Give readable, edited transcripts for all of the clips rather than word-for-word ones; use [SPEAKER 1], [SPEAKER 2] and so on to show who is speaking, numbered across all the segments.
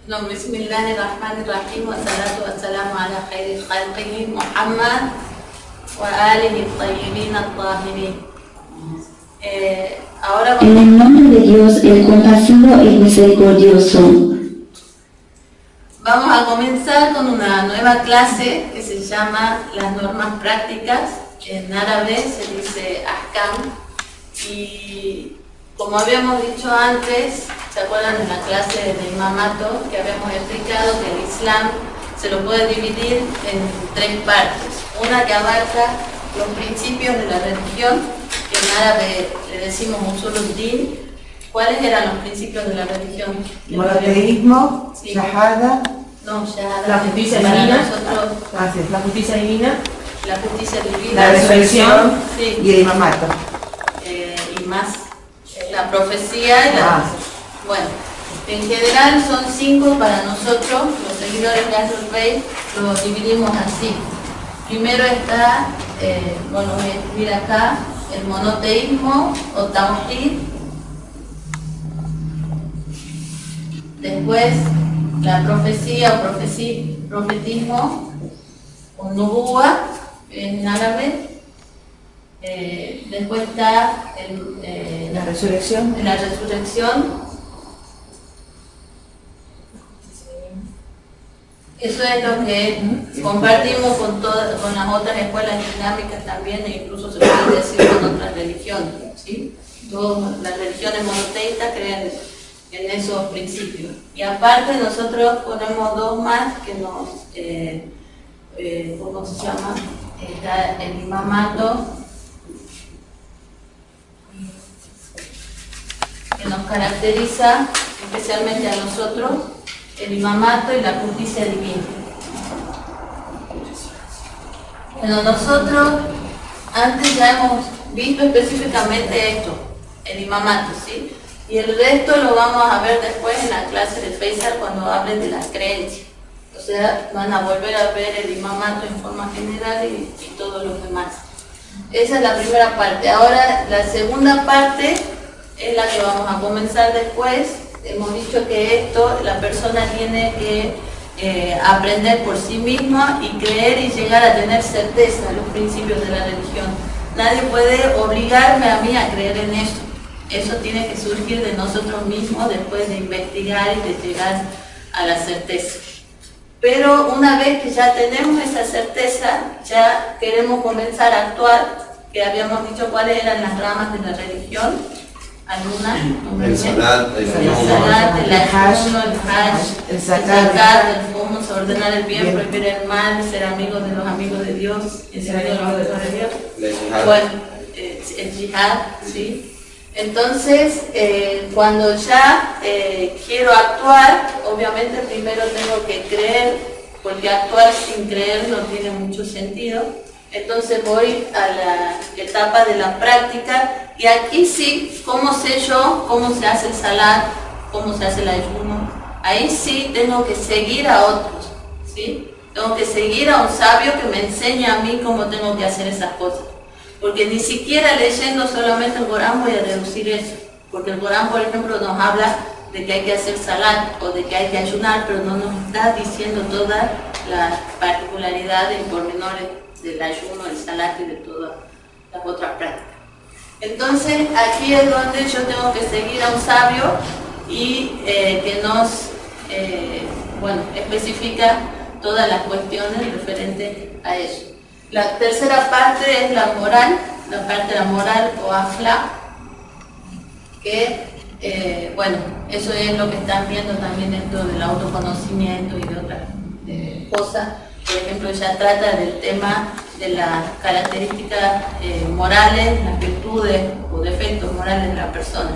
[SPEAKER 1] No, Bismillahirrahmanirrahim, wa salatu wa salamu ala khairi khalqihi Muhammad wa alihi tayyibin at-tahirin. Ahora
[SPEAKER 2] En el nombre de Dios, el compasivo y misericordioso.
[SPEAKER 1] Vamos a comenzar con una nueva clase que se llama las normas prácticas. En árabe se dice ahkam. Y como habíamos dicho antes, ¿se acuerdan de la clase de imamato que habíamos explicado que el Islam se lo puede dividir en tres partes? Una que abarca los principios de la religión, que en árabe le decimos usuluddin. ¿Cuáles eran los principios de la religión?
[SPEAKER 3] Monoteísmo,
[SPEAKER 1] Sí.
[SPEAKER 3] shahada,
[SPEAKER 1] No, ya
[SPEAKER 4] La justicia
[SPEAKER 1] para
[SPEAKER 4] divina.
[SPEAKER 1] nosotros,
[SPEAKER 4] La justicia divina,
[SPEAKER 1] la justicia divina,
[SPEAKER 3] la resurrección
[SPEAKER 1] sí,
[SPEAKER 3] y el imamato.
[SPEAKER 1] y más la profecía y la... Bueno, en general son 5 para nosotros, los seguidores de Ahlul Bayt, lo dividimos así. Primero está, bueno, voy a escribir acá, el monoteísmo o tawhid. Después, la profecía o profetismo, o nubuwa en árabe. Después está
[SPEAKER 3] La resurrección.
[SPEAKER 1] la resurrección. Eso es lo que compartimos con las otras escuelas islámicas también, e incluso se puede decir con otras religiones, ¿sí? Todas las religiones monoteístas creen en esos principios. Y aparte nosotros ponemos 2 más que nos, ¿cómo se llama? Está el imamato, que nos caracteriza especialmente a nosotros, el imamato y la justicia divina. Bueno, nosotros antes ya hemos visto específicamente esto, el imamato, ¿sí? Y el resto lo vamos a ver después en la clase de Faisal cuando hablen de las creencias. O sea, van a volver a ver el imamato en forma general y todos los demás. Esa es la primera parte. Ahora, la segunda parte es la que vamos a comenzar después. Hemos dicho que esto la persona tiene que aprender por sí misma y creer y llegar a tener certeza de los principios de la religión. Nadie puede obligarme a mí a creer en eso. Eso tiene que surgir de nosotros mismos después de investigar y de llegar a la certeza. Pero una vez que ya tenemos esa certeza, ya queremos comenzar a actuar, que habíamos dicho cuáles eran las ramas de la religión. ¿Alguna?
[SPEAKER 5] El salat,
[SPEAKER 1] el ayuno, el hajj, el zakat, el humus, ordenar el bien, prohibir el mal, ser amigos de los amigos de Dios, ser amigos de los amigos de Dios. Bueno, el jihad, ¿sí? Entonces, cuando ya quiero actuar, obviamente primero tengo que creer, porque actuar sin creer no tiene mucho sentido. Entonces voy a la etapa de la práctica y aquí sí, ¿cómo sé yo cómo se hace el salat, cómo se hace el ayuno? Ahí sí tengo que seguir a otros, ¿sí? Tengo que seguir a un sabio que me enseñe a mí cómo tengo que hacer esas cosas. Porque ni siquiera leyendo solamente el Corán voy a deducir eso. Porque el Corán, por ejemplo, nos habla de que hay que hacer salat o de que hay que ayunar, pero no nos está diciendo todas las particularidades y pormenores del ayuno, del salat y de todas las otras prácticas. Entonces, aquí es donde yo tengo que seguir a un sabio y que nos especifica todas las cuestiones referentes a eso. La tercera parte es la moral, la parte de la moral o akhlaq, que eso es lo que están viendo también dentro del autoconocimiento y de otras cosas. Por ejemplo, ya trata del tema de las características morales, las virtudes o defectos morales de la persona,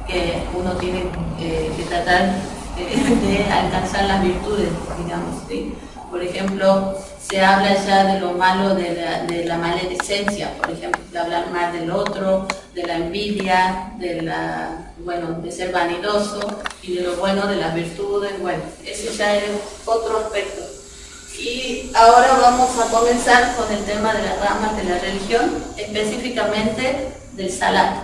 [SPEAKER 1] que uno tiene que tratar de alcanzar las virtudes, digamos, ¿sí? Por ejemplo, se habla ya de lo malo de la maledicencia, por ejemplo, de hablar mal del otro, de la envidia, de ser vanidoso y de lo bueno de las virtudes. Bueno, ese ya es otro aspecto. Y ahora vamos a comenzar con el tema de las ramas de la religión, específicamente del salat,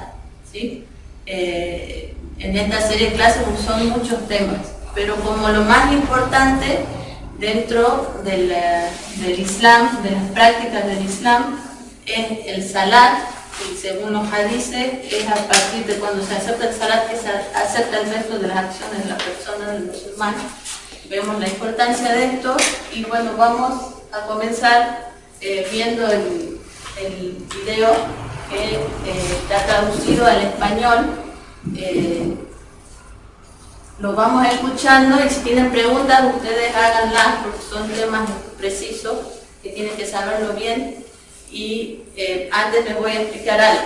[SPEAKER 1] ¿sí? En esta serie de clases son muchos temas. pero como lo más importante dentro del Islam, de las prácticas del Islam, es el salat, y según los hadices, es a partir de cuando se acepta el salat que se acepta el resto de las acciones de la persona, del musulmán. Vemos la importancia de esto y bueno, vamos a comenzar viendo el video que está traducido al español. Lo vamos escuchando y si tienen preguntas ustedes háganlas porque son temas precisos que tienen que saberlo bien. Y antes les voy a explicar algo.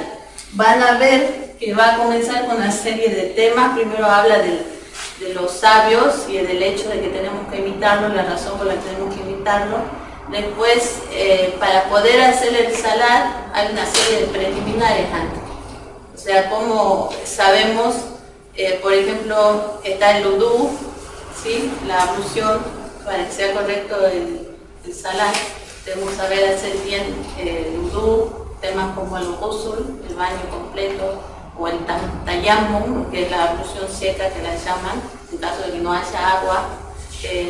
[SPEAKER 1] Van a ver que va a comenzar con una serie de temas. Primero habla de los sabios y del hecho de que tenemos que imitarlo, la razón por la que tenemos que imitarlo. Después, para poder hacer el salat, hay una serie de preliminares antes. O sea, como sabemos, por ejemplo, está el udú, ¿sí? La ablución, para que sea correcto el salat. Debemos saber hacer bien el udú, temas como el ghusl, el baño completo, o el tayammum, que es la ablución seca que la llaman, en caso de que no haya agua.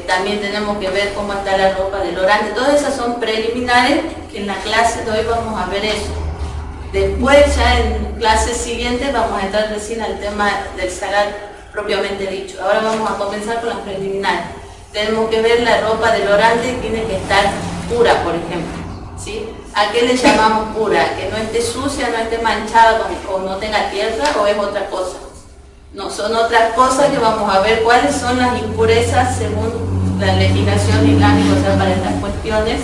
[SPEAKER 1] También tenemos que ver cómo está la ropa del orante. Todas esas son preliminares que en la clase de hoy vamos a ver eso. Después, ya en clases siguientes, vamos a entrar recién al tema del salat propiamente dicho. Ahora vamos a comenzar con las preliminares. Tenemos que ver la ropa del orante, tiene que estar pura, por ejemplo, ¿sí? ¿A qué le llamamos pura? Que no esté sucia, no esté manchada o no tenga tierra, o es otra cosa. No, son otras cosas que vamos a ver cuáles son las impurezas según la legislación islámica, o sea, para estas cuestiones.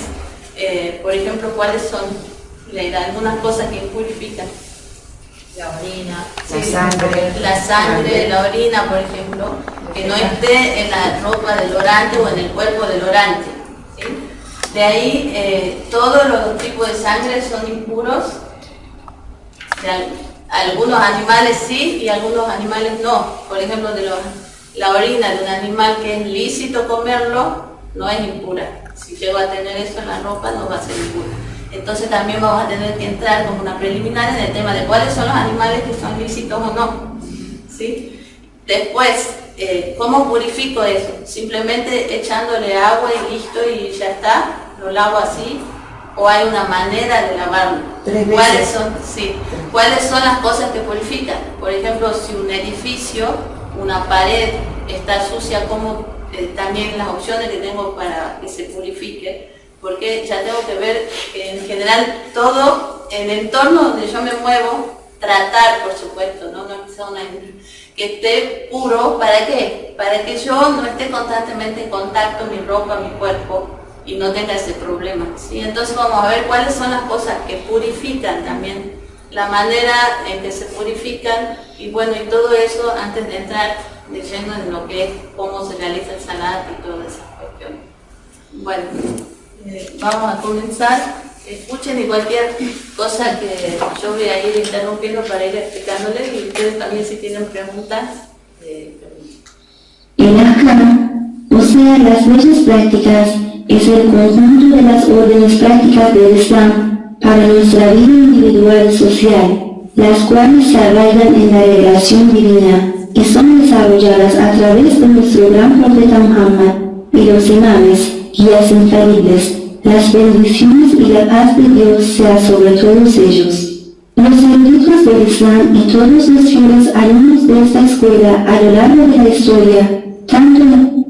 [SPEAKER 1] Por ejemplo, cuáles son algunas cosas que impurifican.
[SPEAKER 3] La orina,
[SPEAKER 1] sí, la sangre, la orina, por ejemplo, que no esté en la ropa del orante o en el cuerpo del orante. ¿Sí? De ahí, todos los tipos de sangre son impuros. Algunos animales sí y algunos animales no. Por ejemplo, la orina de un animal que es lícito comerlo, no es impura. Si llego a tener eso en la ropa, no va a ser impura. Entonces también vamos a tener que entrar como una preliminar en el tema de cuáles son los animales que son lícitos o no. ¿Sí? Después, ¿cómo purifico eso? Simplemente echándole agua y listo y ya está, lo lavo así, o hay una manera de lavarlo. ¿Cuáles son las cosas que purifican? Por ejemplo, si un edificio, una pared está sucia, ¿cómo también las opciones que tengo para que se purifique? Porque ya tengo que ver que en general todo el entorno donde yo me muevo, tratar, por supuesto, no que esté puro. ¿Para qué? Para que yo no esté constantemente en contacto mi ropa, mi cuerpo y no tenga ese problema, ¿sí? Entonces vamos a ver cuáles son las cosas que purifican también, la manera en que se purifican y bueno, y todo eso antes de entrar de lleno en lo que es cómo se realiza el salat y todas esas cuestiones. Bueno, vamos a comenzar. Escuchen y cualquier cosa que yo voy a ir interrumpiendo para ir explicándoles y ustedes también si tienen preguntas,
[SPEAKER 2] El ahkam, o sea las leyes prácticas, es el conjunto de las órdenes prácticas del Islam para nuestra vida individual y social, las cuales se arraigan en la revelación divina y son desarrolladas a través de nuestro gran profeta Muhammad y los imames, guías infalibles. Las bendiciones y la paz de Dios sea sobre todos ellos. Los eruditos del Islam y todos los fieles alumnos de esta escuela a lo largo de la historia, tanto han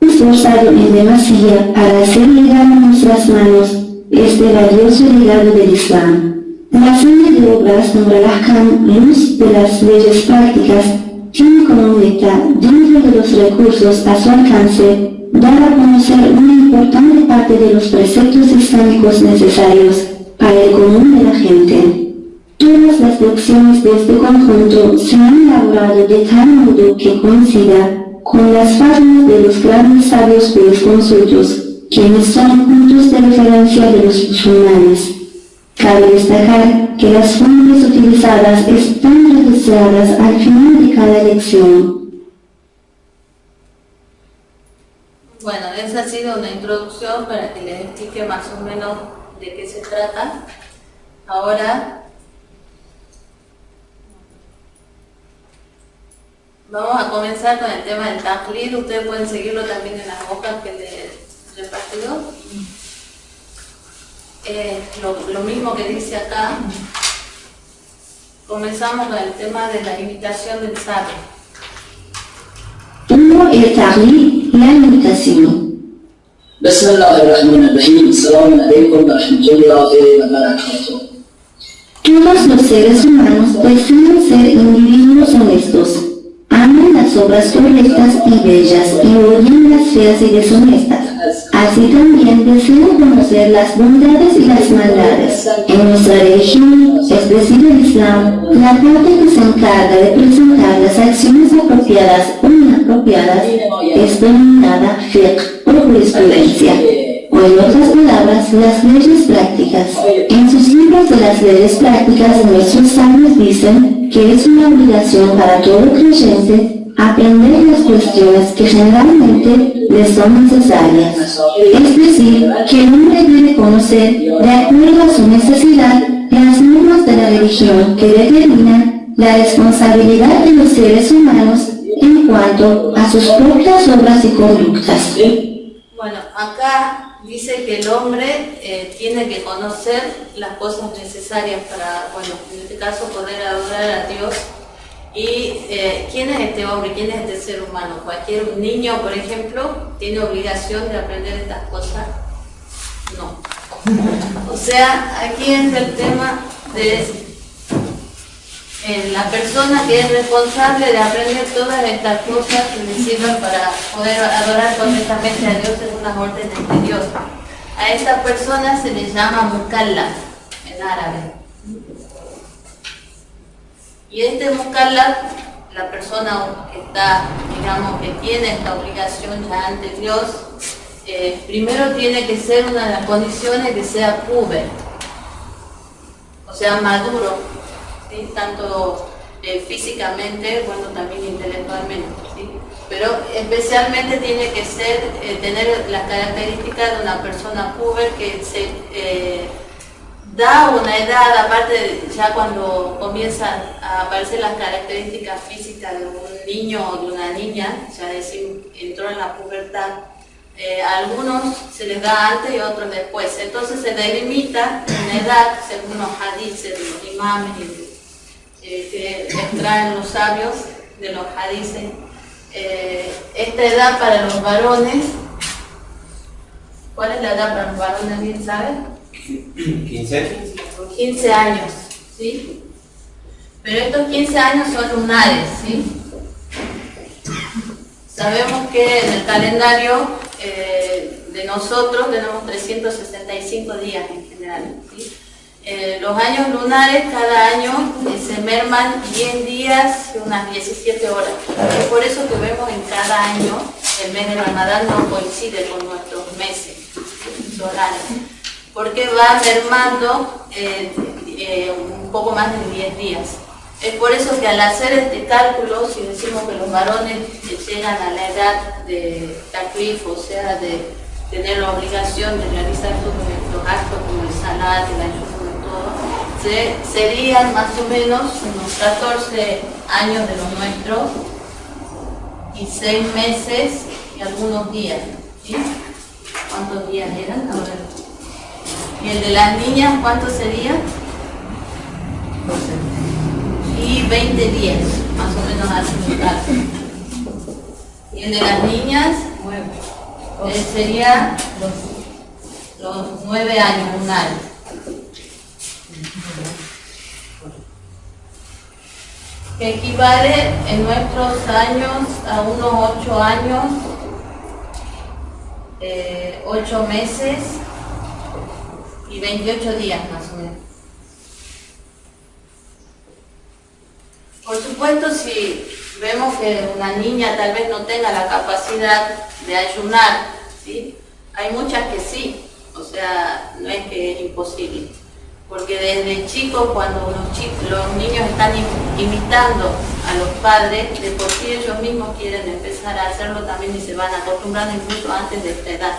[SPEAKER 2] esforzado en demasía para hacer llegar a nuestras manos este valioso legado del Islam. La serie de obras nombra la ahkam, luz de las leyes prácticas, tiene como meta, dentro de los recursos a su alcance, dar a conocer una importante parte de los preceptos islámicos necesarios para el común de la gente. Todas las lecciones de este conjunto se han elaborado de tal modo que coincida con las fábulas de los grandes sabios jurisconsultos, quienes son puntos de referencia de los musulmanes. Cabe destacar que las fuentes utilizadas están registradas al final de cada lección.
[SPEAKER 1] Bueno, esa ha sido una introducción para que les explique más o menos de qué se trata. Ahora Vamos a comenzar con el tema del tajlid. Ustedes pueden seguirlo también en las hojas que les repartió. Lo mismo que dice acá. Comenzamos con el tema de la imitación del sabio.
[SPEAKER 2] 1. El tahlil, la imitación.
[SPEAKER 4] بسم الله الرحمن الرحيم السلام عليكم ورحمة الله وبركاته.
[SPEAKER 2] Todos los seres humanos desean ser individuos honestos. Aman las obras correctas y bellas y odian las feas y deshonestas. Así también desean conocer las bondades y las maldades. En nuestra religión, es decir el Islam, la parte que se encarga de presentar las acciones apropiadas o inapropiadas es denominada fiqh o jurisprudencia, o en otras palabras, las leyes prácticas. En sus libros de las leyes prácticas, nuestros sabios dicen que es una obligación para todo creyente aprender las cuestiones que generalmente le son necesarias. Es decir, que el hombre debe conocer, de acuerdo a su necesidad, las normas de la religión que determinan la responsabilidad de los seres humanos en cuanto a sus propias obras y conductas.
[SPEAKER 1] Bueno, acá dice que el hombre tiene que conocer las cosas necesarias para, bueno, en este caso poder adorar a Dios. ¿Y quién es este hombre? ¿Quién es este ser humano? ¿Cualquier niño, por ejemplo, tiene obligación de aprender estas cosas? No. O sea, aquí es el tema de la persona que es responsable de aprender todas estas cosas que le sirvan para poder adorar correctamente a Dios según las órdenes de Dios. A esta persona se le llama mukallaf en árabe. Y este mukallaf, la persona que está, digamos, que tiene esta obligación ya ante Dios, primero tiene que ser una de las condiciones que sea puber, o sea, maduro, ¿sí? Tanto físicamente, bueno, también intelectualmente, ¿sí? Pero especialmente tiene que ser, tener las características de una persona puber que se da una edad, aparte ya cuando comienzan a aparecer las características físicas de un niño o de una niña, ya decimos, entró en la pubertad, a algunos se les da antes y a otros después. Entonces se delimita una edad según los hadices de los imames que extraen los sabios de los hadices. Esta edad para los varones, ¿cuál es la edad para los varones? ¿Bien saben? 15 años, ¿sí? Pero estos 15 años son lunares, ¿sí? Sabemos que en el calendario de nosotros tenemos 365 días en general, ¿sí? Los años lunares cada año se merman 10 días y unas 17 horas. Es por eso que vemos en cada año el mes de Ramadán no coincide con nuestros meses solares, porque va mermando un poco más de 10 días. Es por eso que al hacer este cálculo, si decimos que los varones llegan a la edad de taklif, o sea, de tener la obligación de realizar todos estos actos como el salat, el ayuno y todo, serían más o menos unos 14 años de los nuestros y 6 meses y algunos días, ¿sí? ¿Cuántos días eran? Ahora, y el de las niñas, ¿cuánto sería? 12. Y 20 días, más o menos así un cálculo. Y el de las niñas, sería los 9 años, un año. Que equivale en nuestros años a unos 8 años, 8 meses y 28 días más o menos. Por supuesto, si vemos que una niña tal vez no tenga la capacidad de ayunar, ¿sí? Hay muchas que sí, o sea, no es que es imposible. Porque desde chicos, cuando los niños están imitando a los padres, de por sí ellos mismos quieren empezar a hacerlo también y se van acostumbrando incluso antes de esta edad.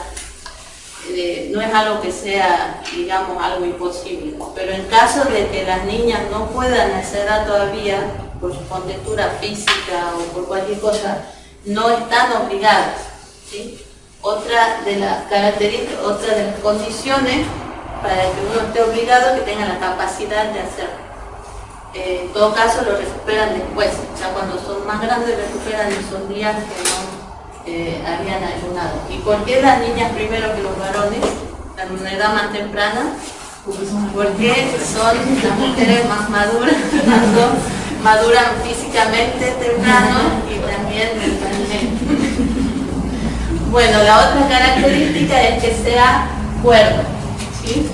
[SPEAKER 1] No es algo que sea, digamos, algo imposible. Pero en caso de que las niñas no puedan a esa edad todavía, por su contextura física o por cualquier cosa, no están obligadas, ¿sí? Otra de las características, otra de las condiciones para que uno esté obligado es que tenga la capacidad de hacerlo. En todo caso lo recuperan después, ya cuando son más grandes recuperan esos días que no habían ayunado. ¿Y por qué las niñas primero que los varones, en una edad más temprana? Porque son las mujeres más maduras, maduran físicamente temprano y también mentalmente. Bueno, la otra característica es que sea cuerdo, ¿sí?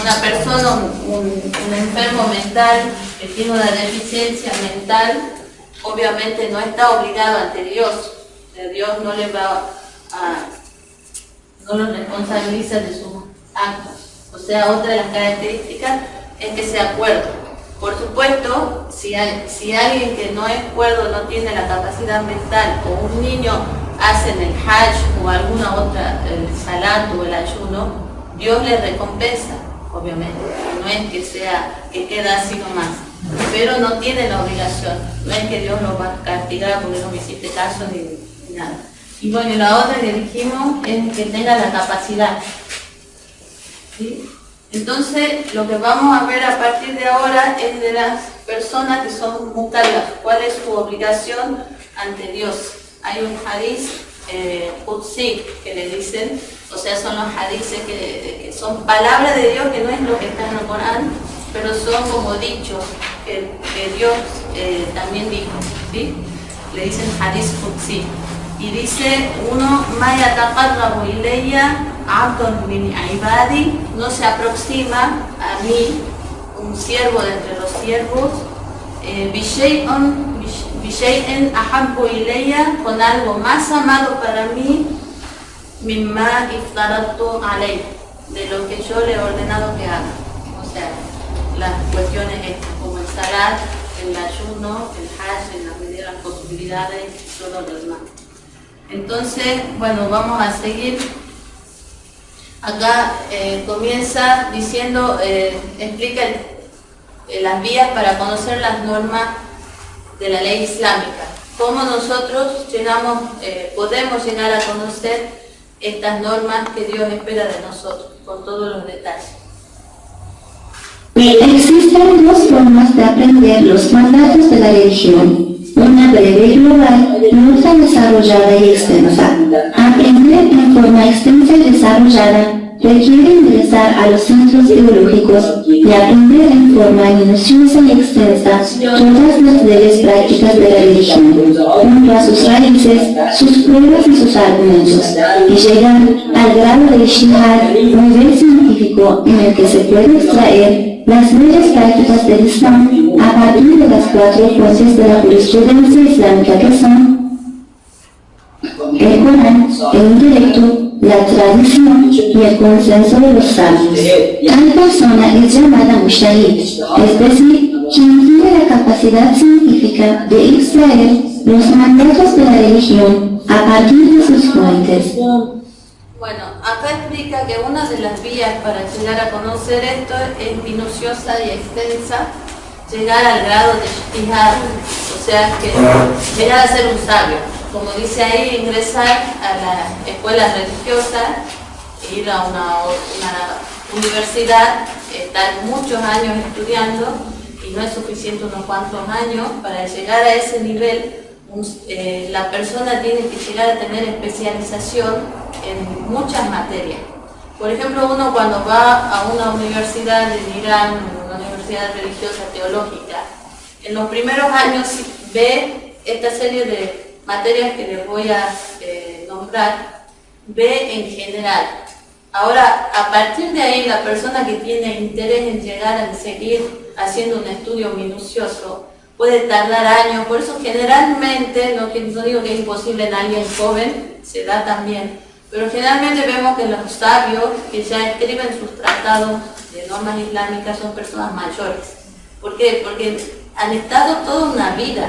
[SPEAKER 1] Una persona, un enfermo mental que tiene una deficiencia mental, obviamente no está obligado ante Dios. Dios no le va no lo responsabiliza de sus actos. O sea, otra de las características es que sea cuerdo. Por supuesto, si alguien que no es cuerdo no tiene la capacidad mental, o un niño hace el hajj o alguna otra, el salat o el ayuno, Dios le recompensa, obviamente. No es que queda así nomás, pero no tiene la obligación. No es que Dios lo va a castigar porque no me hiciste caso ni nada. Y bueno, la otra que dijimos es que tenga la capacidad, ¿sí? Entonces, lo que vamos a ver a partir de ahora es de las personas que son mukallaf, cuál es su obligación ante Dios. Hay un hadith qudsi que le dicen, o sea, son los hadiths que son palabras de Dios, que no es lo que está en el Corán, pero son como dichos que Dios también dijo, ¿sí? Le dicen hadith qudsi. Y dice uno, ma yataqarrabu ilayya abdun min ibadi, no se aproxima a mí un siervo de entre los siervos, bishay'in ahabbu ilayya, con algo más amado para mí, mimma iftaradtu alayhi, de lo que yo le he ordenado que haga. O sea, las cuestiones estas, como el salat, el ayuno, el hajj, en la medida de las posibilidades y todo lo demás. Entonces, bueno, vamos a seguir. Acá comienza diciendo, explica las vías para conocer las normas de la ley islámica. Cómo nosotros podemos llegar a conocer estas normas que Dios espera de nosotros, con todos los detalles.
[SPEAKER 2] Existen dos formas de aprender los mandatos de la religión. Una breve y global y otra desarrollada y extensa. Aprender en forma extensa y desarrollada requiere ingresar a los centros teológicos y aprender en forma minuciosa y extensa todas las leyes prácticas de la religión, junto a sus raíces, sus pruebas y sus argumentos, y llegar al grado de ijtihad, nivel científico en el que se puede extraer las leyes prácticas del Islam a partir de las cuatro fuentes de la jurisprudencia islámica que son el Corán, el intelecto, la tradición y el consenso de los sabios. Tal persona es llamada mujtahid, es decir, quien tiene la capacidad científica de extraer los mandatos de la religión a partir de sus fuentes.
[SPEAKER 1] Bueno, acá explica que una de las vías para llegar a conocer esto es minuciosa y extensa, llegar al grado de ijtihad, o sea, que llegar a ser un sabio. Como dice ahí, ingresar a la escuela religiosa, ir a una universidad, estar muchos años estudiando, y no es suficiente unos cuantos años para llegar a ese nivel. La persona tiene que llegar a tener especialización en muchas materias. Por ejemplo, uno cuando va a una universidad en Irán, una universidad religiosa teológica, en los primeros años ve esta serie de materias que les voy a nombrar, ve en general. Ahora, a partir de ahí, la persona que tiene interés en llegar a seguir haciendo un estudio minucioso puede tardar años. Por eso generalmente, no digo que es imposible en alguien joven, se da también, pero generalmente vemos que los sabios que ya escriben sus tratados de normas islámicas son personas mayores. ¿Por qué? Porque han estado toda una vida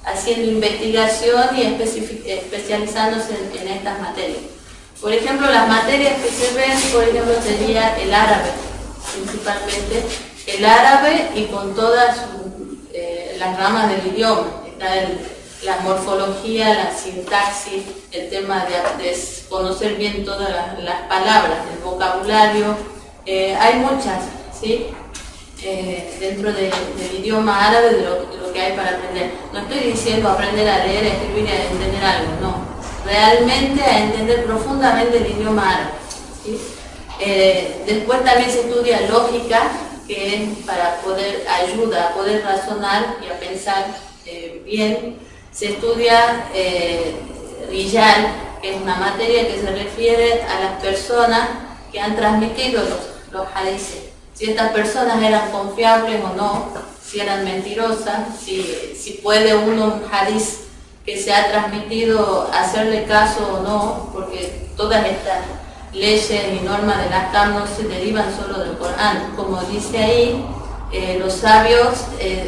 [SPEAKER 1] haciendo investigación y especializándose en estas materias. Por ejemplo, las materias que se ven, por ejemplo, sería el árabe, principalmente el árabe, y con todas las ramas del idioma. Está la morfología, la sintaxis, el tema de conocer bien todas las palabras, el vocabulario. Hay muchas, ¿sí? Dentro del idioma árabe de lo que hay para aprender. No estoy diciendo aprender a leer, a escribir y a entender algo, no. Realmente a entender profundamente el idioma árabe, ¿sí? Después también se estudia lógica, que es para ayuda a poder razonar y a pensar bien. Se estudia Rijal, que es una materia que se refiere a las personas que han transmitido los hadices. Si estas personas eran confiables o no, si eran mentirosas, si puede un hadiz que se ha transmitido hacerle caso o no, porque todas estas leyes y normas de las CAM no se derivan solo del Corán. Como dice ahí, los sabios,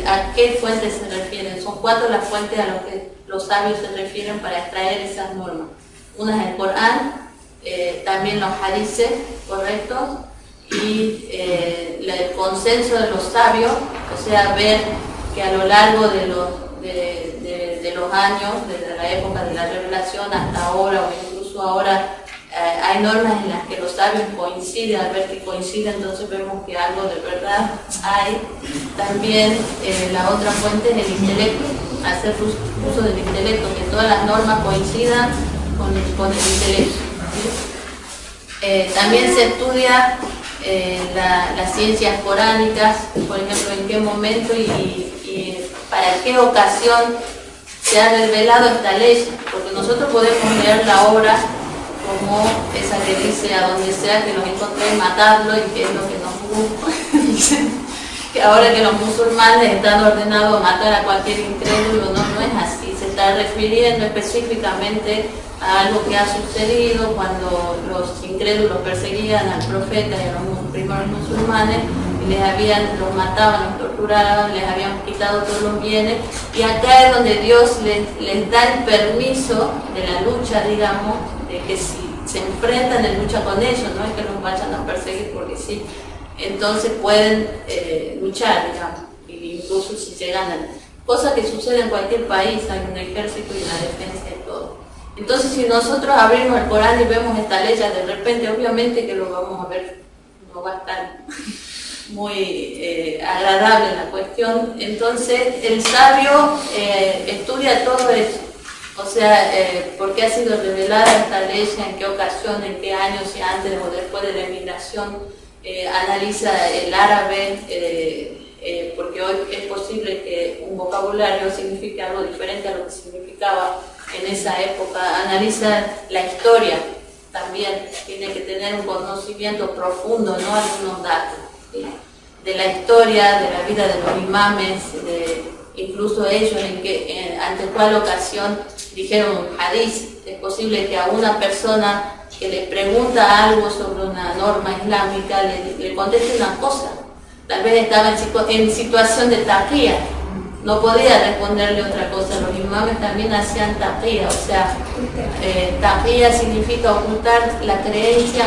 [SPEAKER 1] ¿a qué fuentes se refieren? Son 4 las fuentes a las que los sabios se refieren para extraer esas normas. Una es el Corán, también los hadices correctos, y el consenso de los sabios, o sea, ver que a lo largo de los años, desde la época de la revelación hasta ahora, o incluso ahora, hay normas en las que los sabios coinciden. Al ver que coinciden, entonces vemos que algo de verdad hay. También la otra fuente es el intelecto, hacer uso del intelecto, que todas las normas coincidan con el intelecto, ¿sí? También se estudia las ciencias coránicas, por ejemplo, en qué momento y para qué ocasión se ha revelado esta ley, porque nosotros podemos leer la obra como esa que dice: a donde sea que los encontréis, matadlo, y que es lo que nos gusta. Que ahora que los musulmanes están ordenados a matar a cualquier incrédulo, no es así. Se está refiriendo específicamente a algo que ha sucedido cuando los incrédulos perseguían al profeta y a los primeros musulmanes, y los mataban, los torturaban, les habían quitado todos los bienes, y acá es donde Dios les da el permiso de la lucha, digamos, de que si se enfrentan en lucha con ellos, no es que los vayan a perseguir porque sí, entonces pueden luchar, digamos, incluso si se ganan. Cosa que sucede en cualquier país, hay un ejército y una defensa y todo. Entonces, si nosotros abrimos el Corán y vemos esta ley, de repente, obviamente que lo vamos a ver, no va a estar muy agradable la cuestión. Entonces, el sabio estudia todo eso. O sea, por qué ha sido revelada esta ley, en qué ocasión, en qué año, si antes o después de la emigración, analiza el árabe, porque hoy es posible que un vocabulario signifique algo diferente a lo que significaba en esa época. Analiza la historia también, tiene que tener un conocimiento profundo, no algunos datos, ¿sí? De la historia, de la vida de los imames, incluso ellos ante cuál ocasión dijeron un hadiz. Es posible que a una persona que le pregunta algo sobre una norma islámica le conteste una cosa. Tal vez estaba en situación de taqiyya, no podía responderle otra cosa. Los imames también hacían taqiyya, o sea, taqiyya significa ocultar la creencia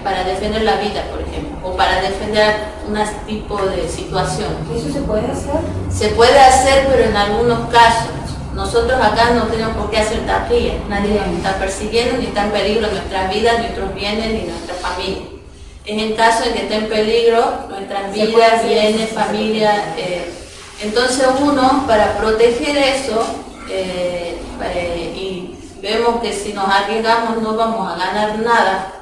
[SPEAKER 1] para defender la vida, por ejemplo, o para defender un tipo de situación.
[SPEAKER 3] ¿Eso se puede hacer?
[SPEAKER 1] Se puede hacer, pero en algunos casos. Nosotros acá no tenemos por qué hacer taqiyya, nadie nos está persiguiendo, ni está en peligro nuestras vidas, nuestros bienes, ni nuestra familia. Es en caso de que esté en peligro nuestras vidas, bienes, familia. Entonces uno, para proteger eso, y vemos que si nos arriesgamos no vamos a ganar nada.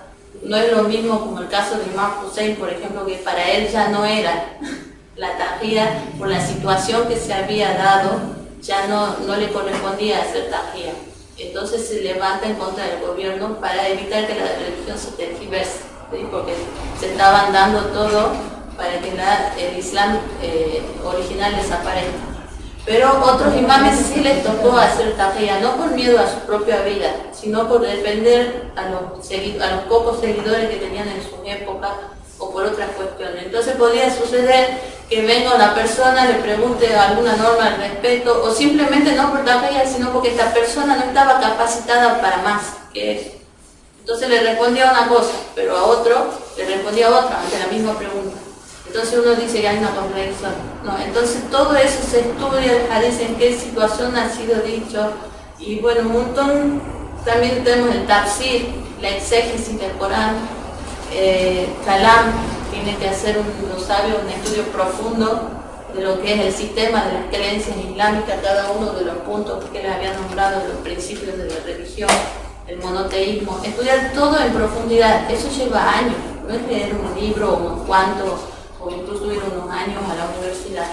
[SPEAKER 1] No es lo mismo como el caso de Imam Hussein, por ejemplo, que para él ya no era la taqiyya, por la situación que se había dado, ya no le correspondía hacer taqiyya. Entonces se levanta en contra del gobierno para evitar que la religión se tergiverse, ¿sí? Porque se estaban dando todo para que el Islam original desaparezca. Pero otros imames sí les tocó hacer taqiyya, no por miedo a su propia vida, sino por defender a los pocos seguidores que tenían en su época, o por otras cuestiones. Entonces podría suceder que venga una persona, le pregunte alguna norma al respecto, o simplemente no por taqiyya, sino porque esta persona no estaba capacitada para más que eso. Entonces le respondía una cosa, pero a otro le respondía otra ante la misma pregunta. Entonces uno dice que hay una contradicción. No, entonces todo eso se estudia, el hadith, en qué situación ha sido dicho, y bueno, un montón. También tenemos el tafsir, la exégesis del Corán, Kalam, tiene que hacer los sabios un estudio profundo de lo que es el sistema de las creencias islámicas, cada uno de los puntos que les había nombrado, de los principios de la religión, el monoteísmo, estudiar todo en profundidad. Eso lleva años, no es leer un libro o unos cuantos, o incluso ir unos años a la universidad.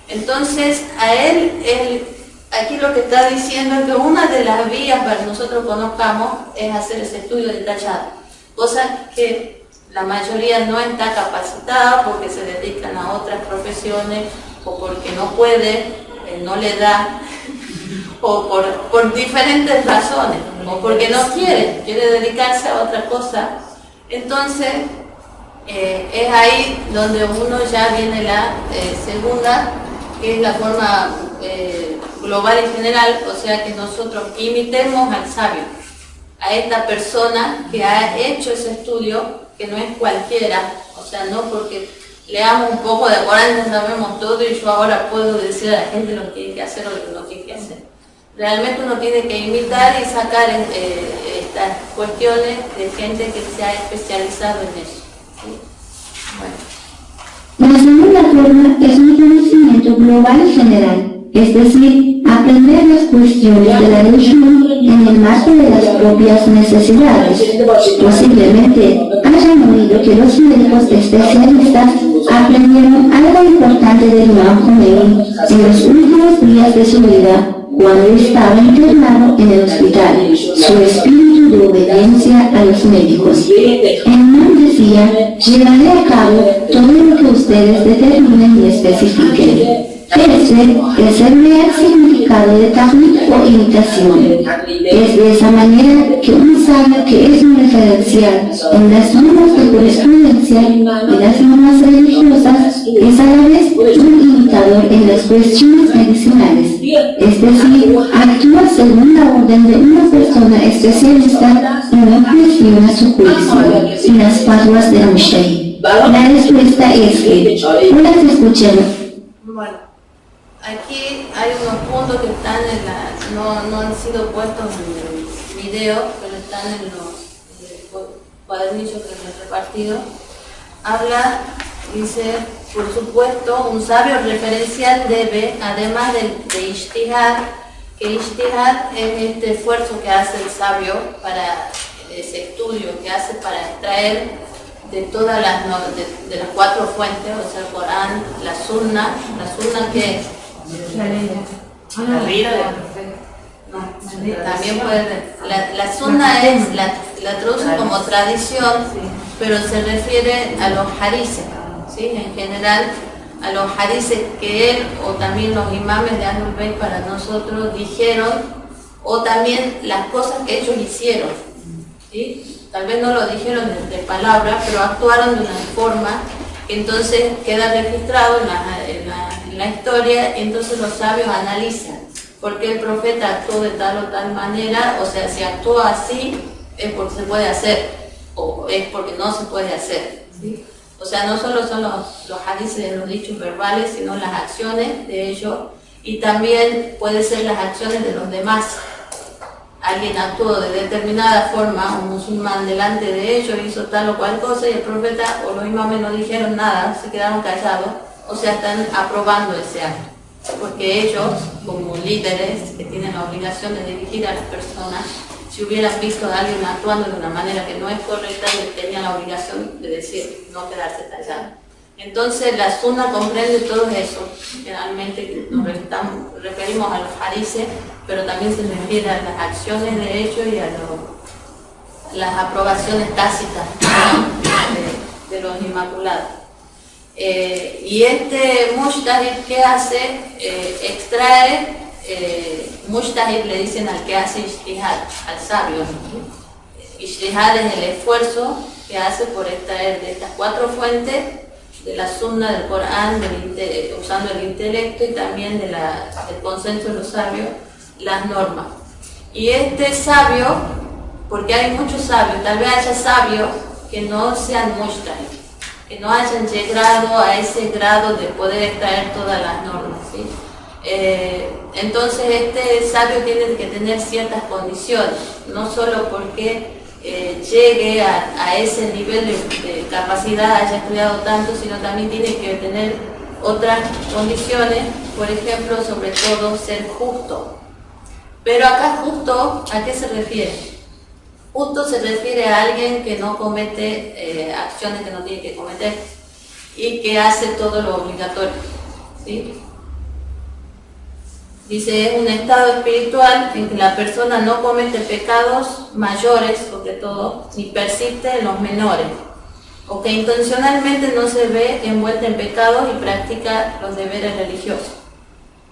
[SPEAKER 1] Entonces, a él aquí lo que está diciendo es que una de las vías para que nosotros conozcamos es hacer ese estudio detallado, cosa que la mayoría no está capacitada porque se dedican a otras profesiones o porque no puede, no le da, o por diferentes razones, o porque no quiere dedicarse a otra cosa. Entonces, es ahí donde uno ya viene la segunda, que es la forma global y general, o sea que nosotros imitemos al sabio, a esta persona que ha hecho ese estudio, que no es cualquiera, o sea, no porque leamos un poco de Corán, ya sabemos todo y yo ahora puedo decir a la gente lo que tiene que hacer o lo que no tiene que hacer. Realmente uno tiene que imitar y sacar estas cuestiones de gente que se ha especializado en eso. ¿Sí? Bueno.
[SPEAKER 2] La segunda forma es un conocimiento global y general, es decir, aprender las cuestiones de la religión en el marco de las propias necesidades. Posiblemente hayan oído que los médicos especialistas aprendieron algo importante del Imam Khomeini en los últimos días de su vida, cuando estaba internado en el hospital, su espíritu de obediencia a los médicos. El Imam decía: llevaré a cabo todo lo que ustedes determinen y especifiquen. Ese es el real significado de taqlid o imitación. Es de esa manera que un sabio que es un referencial en las normas de jurisprudencia y las normas religiosas es a la vez un imitador en las cuestiones medicinales. Es decir, actúa según la orden de una persona especialista y no cuestiona su juicio y las fatwas de un sheikh. La respuesta es que, una vez escuchemos.
[SPEAKER 1] Bueno, aquí hay unos puntos que están no han sido puestos en el video, pero están en los cuadernillos que les he repartido. Habla, dice, por supuesto, un sabio referencial debe, además de ijtihad, que ijtihad es este esfuerzo que hace el sabio para ese estudio que hace para extraer de todas de las cuatro fuentes, o sea, el Corán, la Sunna que es la vida del profeta. No, también puede, la Sunna es, la traduce como tradición, pero se refiere a los hadices, ¿sí? En general a los hadices que él o también los imames de Ahlul Bayt para nosotros dijeron, o también las cosas que ellos hicieron, ¿sí? Tal vez no lo dijeron de palabras, pero actuaron de una forma que entonces queda registrado en la historia, y entonces los sabios analizan por qué el profeta actuó de tal o tal manera, o sea, si actuó así es porque se puede hacer, o es porque no se puede hacer, ¿sí? O sea, no solo son los hadices de los dichos verbales, sino las acciones de ellos, y también puede ser las acciones de los demás. Alguien actuó de determinada forma, un musulmán delante de ellos hizo tal o cual cosa y el profeta o los imames no dijeron nada, se quedaron callados, o sea, están aprobando ese acto. Porque ellos, como líderes que tienen la obligación de dirigir a las personas, si hubieran visto a alguien actuando de una manera que no es correcta, tenían la obligación de decir, no quedarse callados. Entonces la Sunna comprende todo eso, generalmente nos referimos a los hadices, pero también se refiere a las acciones de ellos y a las aprobaciones tácitas de los inmaculados. Y este mujtahid, ¿qué hace? Extrae, mujtahid le dicen al que hace ijtihad, al sabio. Ijtihad es el esfuerzo que hace por extraer de estas cuatro fuentes, de la Sunna, del Corán, usando el intelecto y también del consenso de los sabios, las normas. Y este sabio, porque hay muchos sabios, tal vez haya sabios que no sean mujtahid, que no hayan llegado a ese grado de poder extraer todas las normas, ¿sí? Entonces este sabio tiene que tener ciertas condiciones, no solo porque llegue a ese nivel de capacidad, haya estudiado tanto, sino también tiene que tener otras condiciones, por ejemplo, sobre todo ser justo. Pero acá justo, ¿a qué se refiere? Justo se refiere a alguien que no comete acciones que no tiene que cometer y que hace todo lo obligatorio, ¿sí? Dice, es un estado espiritual en que la persona no comete pecados mayores, sobre todo, ni persiste en los menores, o que intencionalmente no se ve envuelta en pecados y practica los deberes religiosos.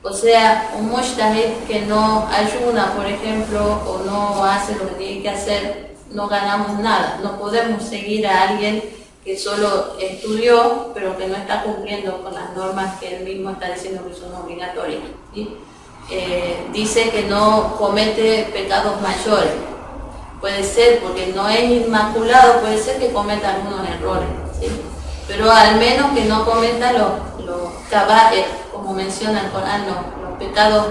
[SPEAKER 1] O sea, un mujtahid que no ayuna, por ejemplo, o no hace lo que tiene que hacer, no ganamos nada. No podemos seguir a alguien que solo estudió, pero que no está cumpliendo con las normas que él mismo está diciendo que son obligatorias, ¿sí? Dice que no comete pecados mayores. Puede ser, porque no es inmaculado, puede ser que cometa algunos errores, ¿sí? Pero al menos que no cometa los kaba'ir, como menciona el Corán, los pecados,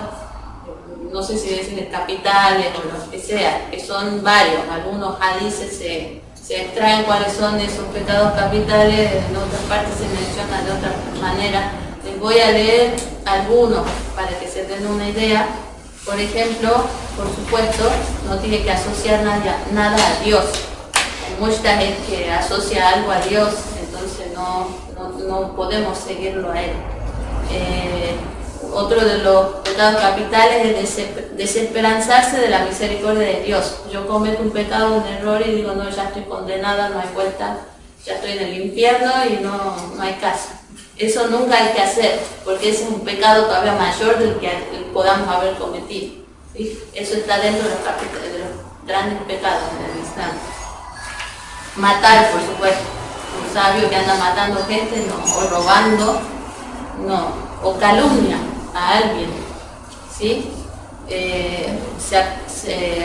[SPEAKER 1] no sé si dicen capitales o los que sea, que son varios. Algunos hadices se extraen cuáles son esos pecados capitales, en otras partes se mencionan de otra manera. Les voy a leer algunos para que se den una idea. Por ejemplo, por supuesto, no tiene que asociar nada a Dios. Hay mucha gente que asocia algo a Dios, entonces no podemos seguirlo a él. Otro de los pecados capitales es desesperanzarse de la misericordia de Dios. Yo cometo un pecado, un error y digo, no, ya estoy condenada, no hay vuelta, ya estoy en el infierno y no hay caso. Eso nunca hay que hacer, porque ese es un pecado todavía mayor del que podamos haber cometido, ¿sí? Eso está dentro de los grandes pecados en el Islam. Matar, por supuesto. Un sabio que anda matando gente, no, o robando, no, o calumnia a alguien, ¿sí?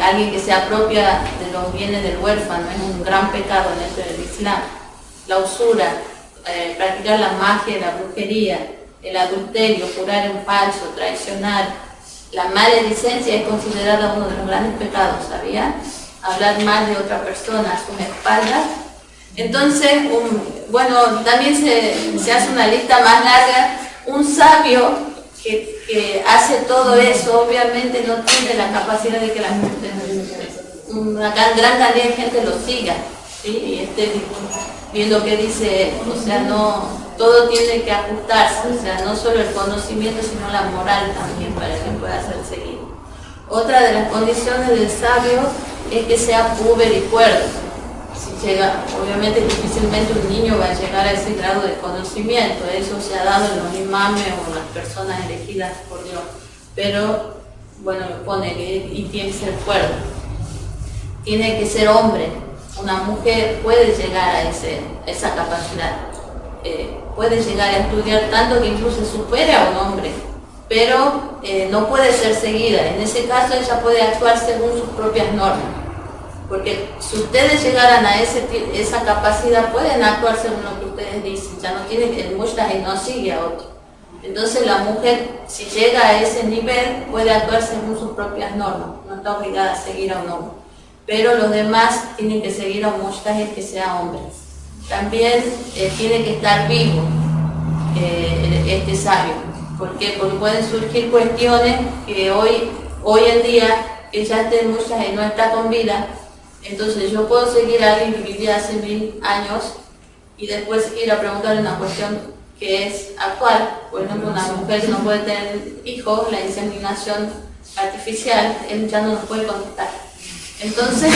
[SPEAKER 1] Alguien que se apropia de los bienes del huérfano es un gran pecado dentro del Islam. La usura, practicar la magia, la brujería, el adulterio, jurar en falso, traicionar. La maledicencia es considerada uno de los grandes pecados, ¿sabía? Hablar mal de otra persona a sus espaldas. Entonces, también se hace una lista más larga. Un sabio que hace todo eso, obviamente no tiene la capacidad de que una gran cantidad de gente lo siga, ¿sí? Y esté viendo qué dice, o sea, no, todo tiene que ajustarse, o sea, no solo el conocimiento, sino la moral también para que pueda ser seguido. Otra de las condiciones del sabio es que sea puber y cuerdo. Si llega, obviamente difícilmente un niño va a llegar a ese grado de conocimiento, eso se ha dado en los imames o en las personas elegidas por Dios, pero bueno, lo pone y tiene que ser cuerdo, tiene que ser hombre. Una mujer puede llegar a esa capacidad, puede llegar a estudiar tanto que incluso supere a un hombre, pero no puede ser seguida. En ese caso ella puede actuar según sus propias normas, porque si ustedes llegaran a esa capacidad pueden actuar según lo que ustedes dicen, ya no tienen que, el mujtahid no sigue a otro. Entonces la mujer, si llega a ese nivel, puede actuar según sus propias normas, no está obligada a seguir a un hombre. Pero los demás tienen que seguir a un mujtahid que sea hombre. También tiene que estar vivo este sabio. ¿Por qué? Porque pueden surgir cuestiones que hoy en día, que ya este mujtahid no está con vida, entonces yo puedo seguir a alguien que vivía hace 1000 años y después ir a preguntarle una cuestión que es actual. Por ejemplo, una mujer que no puede tener hijos, la inseminación artificial, él ya no nos puede contestar. Entonces,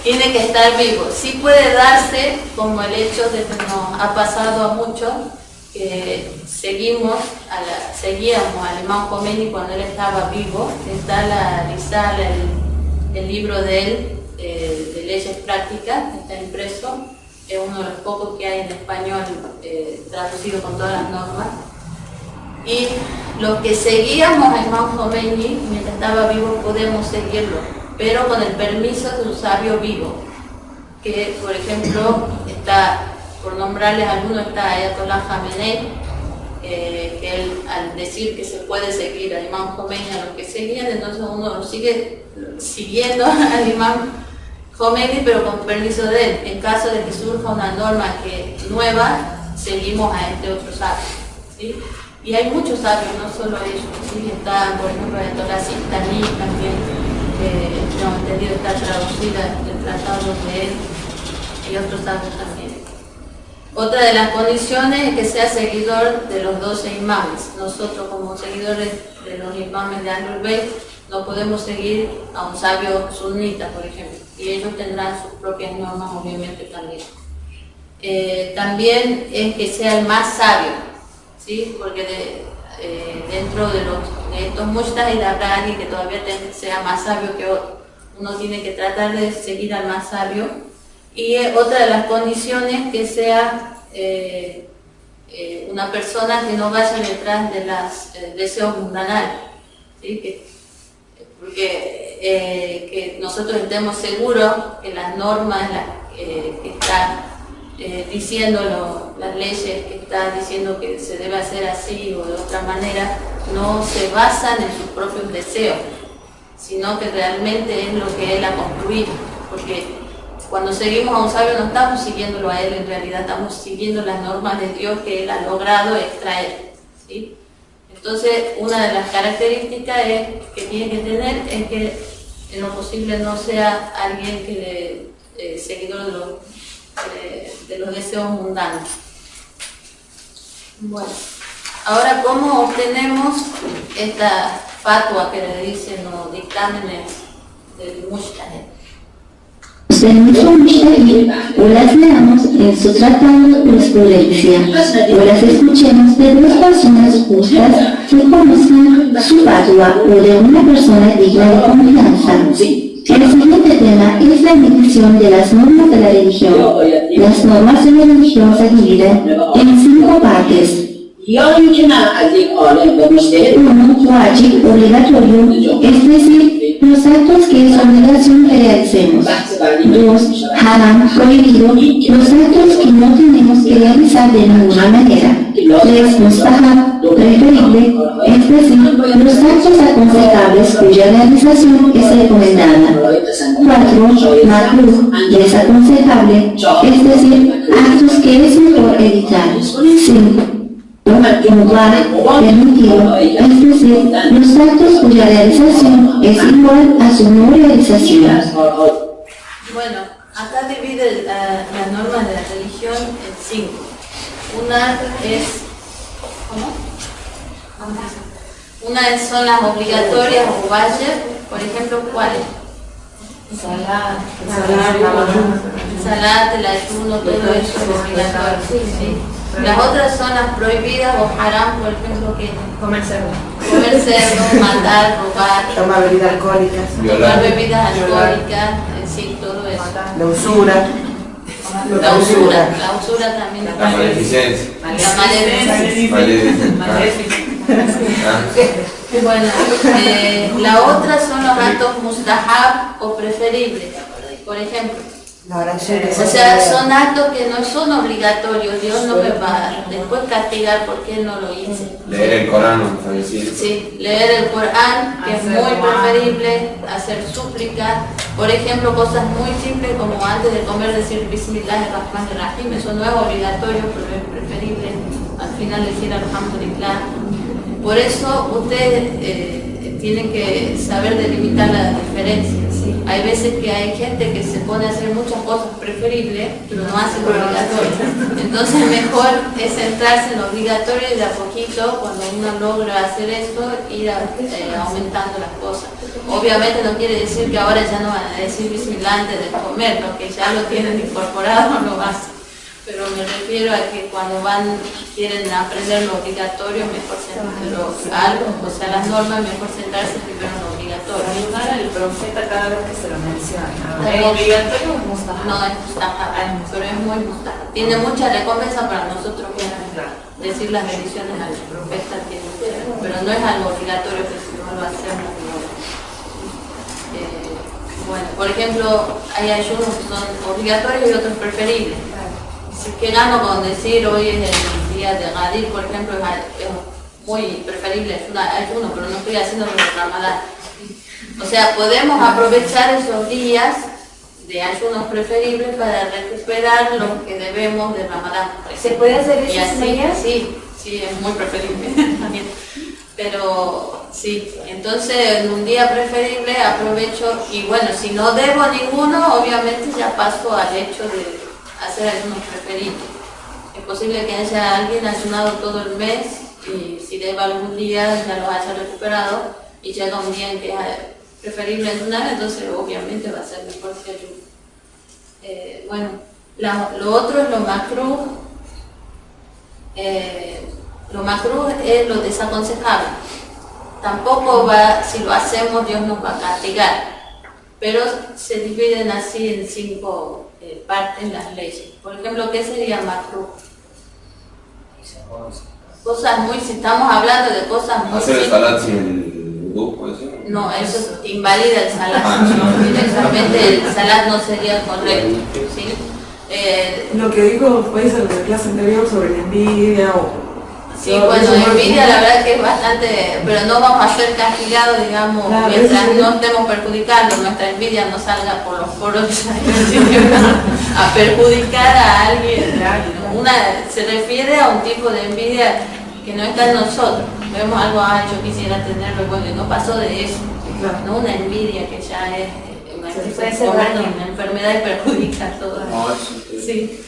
[SPEAKER 1] tiene que estar vivo. Sí puede darse, como el hecho de que nos ha pasado a muchos, que seguíamos al Imam Khomeini cuando él estaba vivo. Está la Risala, el libro de él, de leyes prácticas, está impreso. Es uno de los pocos que hay en español, traducido con todas las normas. Y los que seguíamos a Imam Khomeini mientras estaba vivo podemos seguirlo, pero con el permiso de un sabio vivo, que por ejemplo está por nombrarles algunos, está Ayatollah Khamenei, que él, al decir que se puede seguir al imam Khomeini a lo que seguían, entonces uno lo sigue siguiendo al imam Khomeini, pero con permiso de él. En caso de que surja una norma nueva, seguimos a este otro sabio, ¿sí? Y hay muchos sabios, no solo ellos, ¿sí? Está, por ejemplo, Ayatollah Sistani también, tengo entendido, está traducida el tratado de él, y otros sabios también. Otra de las condiciones es que sea seguidor de los 12 imames. Nosotros, como seguidores de los imames de Ahlul Bayt, no podemos seguir a un sabio sunita, por ejemplo, y ellos tendrán sus propias normas, obviamente, también. También es que sea el más sabio, ¿sí? Porque dentro de estos mujtahid habrá alguien que todavía sea más sabio que otro. Uno tiene que tratar de seguir al más sabio. Y otra de las condiciones que sea una persona que no vaya detrás de los deseos mundanales, ¿sí? Que nosotros estemos seguros que las normas que están diciendo, las leyes que están diciendo que se debe hacer así o de otra manera, no se basan en sus propios deseos, sino que realmente es lo que él ha construido. Porque cuando seguimos a un sabio no estamos siguiéndolo a él, en realidad estamos siguiendo las normas de Dios que él ha logrado extraer, ¿sí? Entonces, una de las características que tiene que tener es que en lo posible no sea alguien que seguidor de los deseos mundanos. Bueno, ahora, ¿cómo obtenemos esta fatwa que le dicen los dictámenes del mujtahid?
[SPEAKER 2] El mismo Mujtahid, o las leamos en su tratado de jurisprudencia, o las escuchemos de dos personas justas que conozcan su fatwa o de una persona digna de confianza. El siguiente tema es la emisión de las normas de la religión. Las normas de la religión se dividen en 5 partes. Uno, wajib, obligatorio, es decir, los actos que es obligación que realicemos. 2, haram, prohibido, los actos que no tenemos que realizar de ninguna manera. 3, mustahab, preferible, es decir, los actos aconsejables cuya realización es recomendada. 4, makruh, desaconsejable, es decir, actos que es mejor evitar. 5, permitido, es decir, los actos cuya realización es igual a su no realización.
[SPEAKER 1] Bueno, acá divide las normas de la religión en 5. Una es, ¿cómo? Una son las obligatorias o wajib, por ejemplo, ¿cuáles? Salat, el ayuno, todo eso es obligatorio, ¿sí? Las otras son las prohibidas o haram, por ejemplo, que
[SPEAKER 3] Comer cerdo.
[SPEAKER 1] comer cerdo, matar, robar,
[SPEAKER 5] Tomar bebidas alcohólicas,
[SPEAKER 1] tomar bebidas alcohólicas, sí, todo eso.
[SPEAKER 5] la usura,
[SPEAKER 1] La usura también.
[SPEAKER 6] La maleficencia.
[SPEAKER 1] La maleficencia. Bueno, la otra son los actos mustahab o preferibles, por ejemplo.
[SPEAKER 5] la oración que
[SPEAKER 1] O sea, son actos que no son obligatorios, Dios no me va a después castigar porque no lo hice.
[SPEAKER 6] Leer el Corán, ¿no? Decir.
[SPEAKER 1] Sí, leer el Corán, que es muy preferible, hacer súplica, por ejemplo, cosas muy simples como antes de comer decir Bismillahirrahmanirrahim, eso no es obligatorio, pero es preferible al final decir Alhamdulillah. Por eso ustedes tienen que saber delimitar la diferencia, ¿sí? Hay veces que hay gente que se pone a hacer muchas cosas preferibles, pero no hace lo obligatorio. Entonces mejor es centrarse en lo obligatorio y de a poquito, cuando uno logra hacer esto, ir aumentando las cosas. Obviamente no quiere decir que ahora ya no van a decir Bismillah antes de comer, los que ya lo tienen incorporado no lo hacen. Pero me refiero a que cuando quieren aprender lo obligatorio, mejor algo, o sea, las normas, mejor centrarse primero en lo obligatorio.
[SPEAKER 3] Ayudar al profeta cada vez que se lo menciona.
[SPEAKER 1] ¿Es
[SPEAKER 3] obligatorio o mustahab?
[SPEAKER 1] No, es mustahab, pero es muy mustahab. Tiene mucha recompensa para nosotros que decir las bendiciones al profeta, pero no es algo obligatorio que si no lo hacemos. Bueno, por ejemplo, hay ayunos que son obligatorios y otros preferibles. Si ¿qué gano con decir hoy es el día de Gadir, por ejemplo? Es muy preferible, es un ayuno, pero no estoy haciendo el Ramadán. O sea, podemos aprovechar esos días de ayunos preferibles para recuperar lo que debemos de Ramadán.
[SPEAKER 3] ¿Se puede hacer eso,
[SPEAKER 1] y así,
[SPEAKER 3] Sumaya?
[SPEAKER 1] sí, es muy preferible también. Pero sí, entonces en un día preferible aprovecho y bueno, si no debo ninguno, obviamente ya paso al hecho de hacer ayunos preferibles. Es posible que haya alguien ayunado todo el mes y si deba algún día ya lo haya recuperado y llega un día en que es preferible ayunar, entonces obviamente va a ser mejor que ayuno. Bueno, lo otro es lo makruh. Lo makruh es lo desaconsejable. Tampoco si lo hacemos Dios nos va a castigar, pero se dividen así en 5 partes las leyes. Por ejemplo, ¿qué sería makruh? Cosas muy, si estamos hablando de cosas muy
[SPEAKER 6] hacer el
[SPEAKER 1] simples.
[SPEAKER 6] salat sin el wudu, puede ser.
[SPEAKER 1] No, eso invalida el salat. Directamente el salat no sería correcto. ¿Sí?
[SPEAKER 5] Lo que digo puede ser lo que clase anterior sobre la envidia o...
[SPEAKER 1] Sí, bueno, envidia la verdad que es bastante, pero no vamos a ser castigados, digamos,
[SPEAKER 5] claro,
[SPEAKER 1] mientras no estemos perjudicando, nuestra envidia no salga por los poros a perjudicar a alguien. Se refiere a un tipo de envidia que no está en nosotros. Vemos algo, yo quisiera tenerlo, bueno, y no pasó de eso. No una envidia que ya es una enfermedad y perjudica a todos. Sí.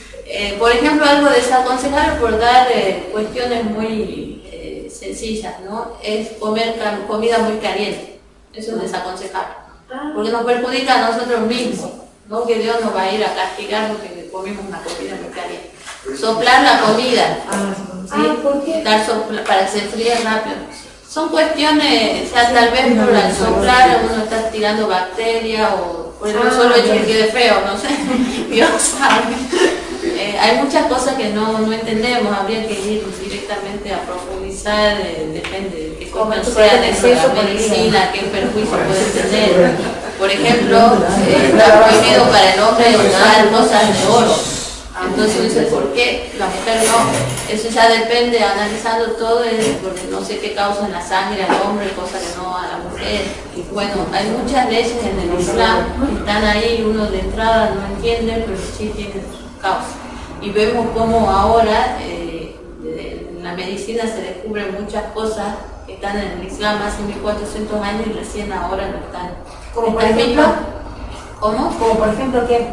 [SPEAKER 1] Por ejemplo, algo desaconsejable por dar cuestiones muy sencillas, ¿no? Es comer comida muy caliente. Eso es desaconsejable. Porque nos perjudica a nosotros mismos. No que Dios nos va a ir a castigar porque comimos una comida muy caliente. Soplar la comida. ¿Sí?
[SPEAKER 3] ¿Por qué?
[SPEAKER 1] Para que se fríe rápido. Son cuestiones, o sea, tal vez por al soplar uno está tirando bacterias o por el solo hecho que quede feo, no sé. Dios sabe. Hay muchas cosas que no entendemos, habría que ir directamente a profundizar, depende de qué cosa sea dentro de la medicina, qué perjuicio puede tener. Por ejemplo, está prohibido para el hombre usar cosas de oro. Entonces uno dice, ¿por qué? La mujer no. Eso ya depende, analizando todo, porque no sé qué causa en la sangre al hombre, cosas que no a la mujer. Y bueno, hay muchas leyes en el Islam que están ahí, uno de entrada no entiende, pero sí tienen causa. Y vemos cómo ahora en la medicina se descubren muchas cosas que están en el Islam hace 1400 años y recién ahora no están.
[SPEAKER 3] Como por ejemplo,
[SPEAKER 1] ¿cómo?
[SPEAKER 3] Como por ejemplo, ¿qué?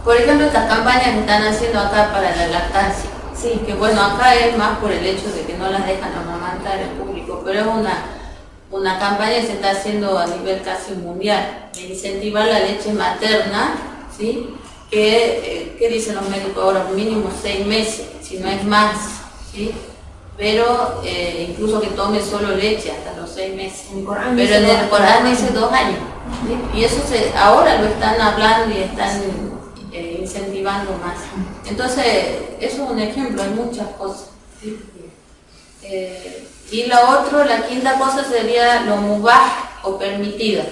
[SPEAKER 1] Por ejemplo, estas campañas que están haciendo acá para la lactancia. Sí, que bueno, acá es más por el hecho de que no las dejan amamantar en público, pero es una campaña que se está haciendo a nivel casi mundial, de incentivar la leche materna, ¿sí? ¿Qué dicen los médicos ahora? Mínimo 6 meses, si no es más, ¿sí? Pero incluso que tome solo leche hasta los 6 meses. Pero en el Corán dice 2 años. ¿Sí? Y eso ahora lo están hablando y están incentivando más. Entonces, eso es un ejemplo, hay muchas cosas. ¿Sí? Y la quinta cosa sería lo mubah o permitida.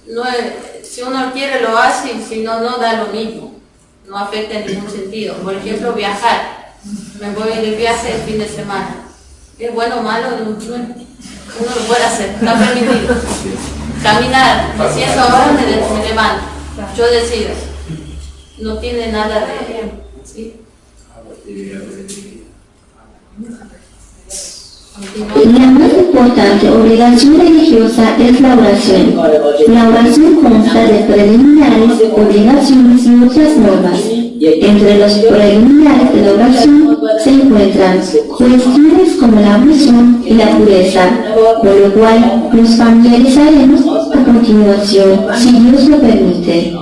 [SPEAKER 1] No es, si uno quiere lo hace y si no, no da lo mismo. No afecta en ningún sentido. Por ejemplo, viajar. Me voy de viaje el fin de semana. ¿Es bueno o malo? Uno lo puede hacer, está permitido. Caminar, me siento ahora, me levanto. Yo decido. No tiene nada de... ¿sí?
[SPEAKER 2] La más importante obligación religiosa es la oración. La oración consta de preliminares, obligaciones y otras normas. Entre los preliminares de la oración se encuentran cuestiones como la ablución y la pureza, con lo cual nos familiarizaremos a continuación, si Dios lo permite.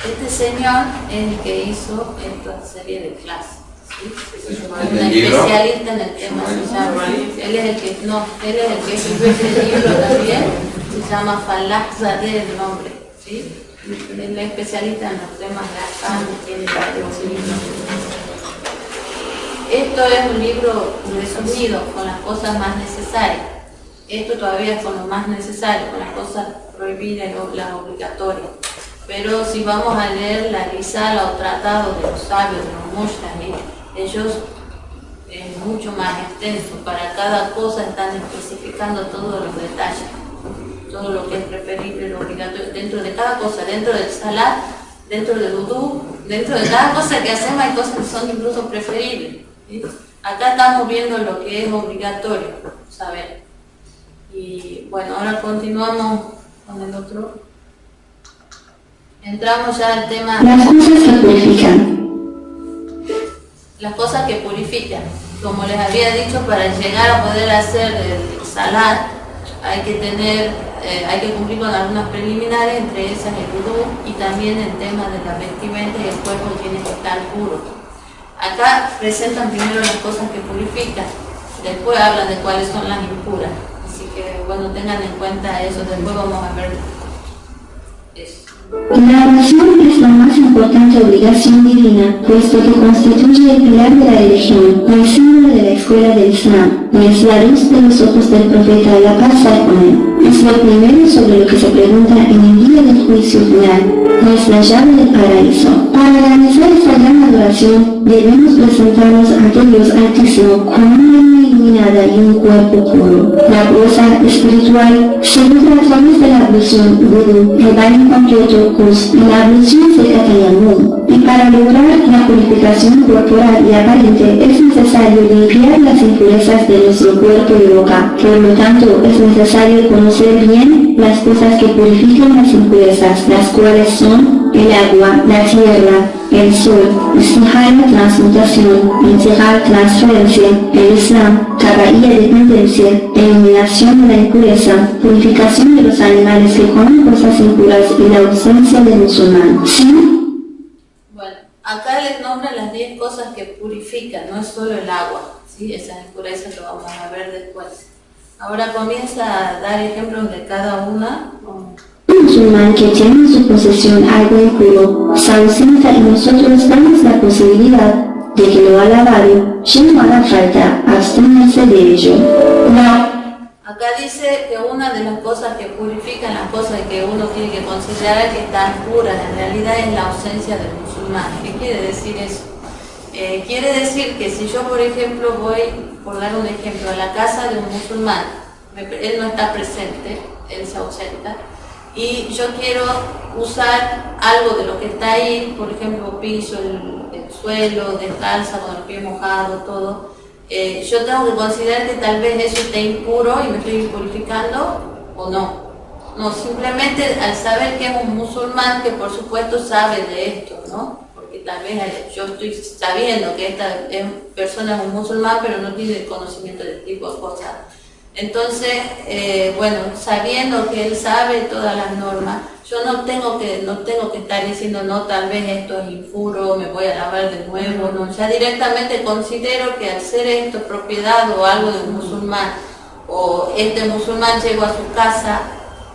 [SPEAKER 1] Este señor es el que hizo esta serie de clases. ¿Sí? Un
[SPEAKER 6] libro?
[SPEAKER 1] especialista en el tema. Él es el que escribió este libro también. Se llama Falah Zadeh el nombre. ¿Sí? Él es especialista en los temas de acá, tiene varios libros. Esto es un libro resumido con las cosas más necesarias. Esto todavía es con lo más necesario, con las cosas prohibidas y las obligatorias. Pero si vamos a leer la Risala o Tratado de los Sabios, de los Mushtahid, ellos es mucho más extenso. Para cada cosa están especificando todos los detalles, todo lo que es preferible, lo obligatorio, dentro de cada cosa, dentro del salat, dentro del wudú, dentro de cada cosa que hacemos hay cosas que son incluso preferibles, ¿sí? Acá estamos viendo lo que es obligatorio saber. Y bueno, ahora continuamos con el otro. Entramos ya al tema.
[SPEAKER 2] Las cosas que purifican.
[SPEAKER 1] Las cosas que purifican. Como les había dicho, para llegar a poder hacer el salat hay que cumplir con algunas preliminares, entre esas el wudú y también el tema de la vestimenta y el cuerpo tiene que estar puro. Acá presentan primero las cosas que purifican, después hablan de cuáles son las impuras. Así que bueno, tengan en cuenta eso, después vamos a ver eso.
[SPEAKER 2] La oración es la más importante obligación divina, puesto que constituye el pilar de la religión, el símbolo de la escuela del Islam, y es la luz de los ojos del profeta, la paz sea con él. Es lo primero sobre lo que se pregunta en el día del juicio final, y es la llave del paraíso. Para realizar esta gran adoración, debemos presentarnos ante Dios Altísimo con un alma iluminada y un cuerpo puro. La pureza espiritual se logra a través de la ablución, wudú, el baño completo, y la ablución seca tayammum. Y para lograr la purificación corporal y aparente es necesario limpiar las impurezas de nuestro cuerpo y boca. Por lo tanto, es necesario conocer bien las cosas que purifican las impurezas, las cuales son el agua, la tierra, el sol, istihara, transmutación, integral, transferencia, el Islam, tabaía, dependencia, eliminación de la impureza, purificación de los animales que comen cosas impuras y la ausencia del musulmán. ¿Sí?
[SPEAKER 1] Bueno, acá les nombran las 10 cosas que purifican, no es solo el agua, ¿sí? Esas impurezas lo vamos a ver después. Ahora comienza a dar ejemplos de cada una.
[SPEAKER 2] Un musulmán que tiene en su posesión algo impuro se ausenta y nosotros damos la posibilidad de que lo ha lavado, ya no hará falta abstenerse de ello.
[SPEAKER 1] Acá dice que una de las cosas que purifican, las cosas que uno tiene que considerar que están puras, en realidad es la ausencia del musulmán. ¿Qué quiere decir eso? Quiere decir que si yo, por ejemplo, voy, por dar un ejemplo, a la casa de un musulmán, él no está presente, él se ausenta, y yo quiero usar algo de lo que está ahí, por ejemplo, piso, el suelo, descalza, con el pie mojado, todo, yo tengo que considerar que tal vez eso esté impuro y me estoy purificando o no. No, simplemente al saber que es un musulmán que por supuesto sabe de esto, ¿no? Porque tal vez yo estoy sabiendo que esta persona es un musulmán, pero no tiene conocimiento de este tipo de cosas. Entonces, bueno, sabiendo que él sabe todas las normas, yo no tengo que estar diciendo, no, tal vez esto es impuro, me voy a lavar de nuevo, no. Ya directamente considero que al ser esto propiedad o algo de un musulmán, o este musulmán llegó a su casa,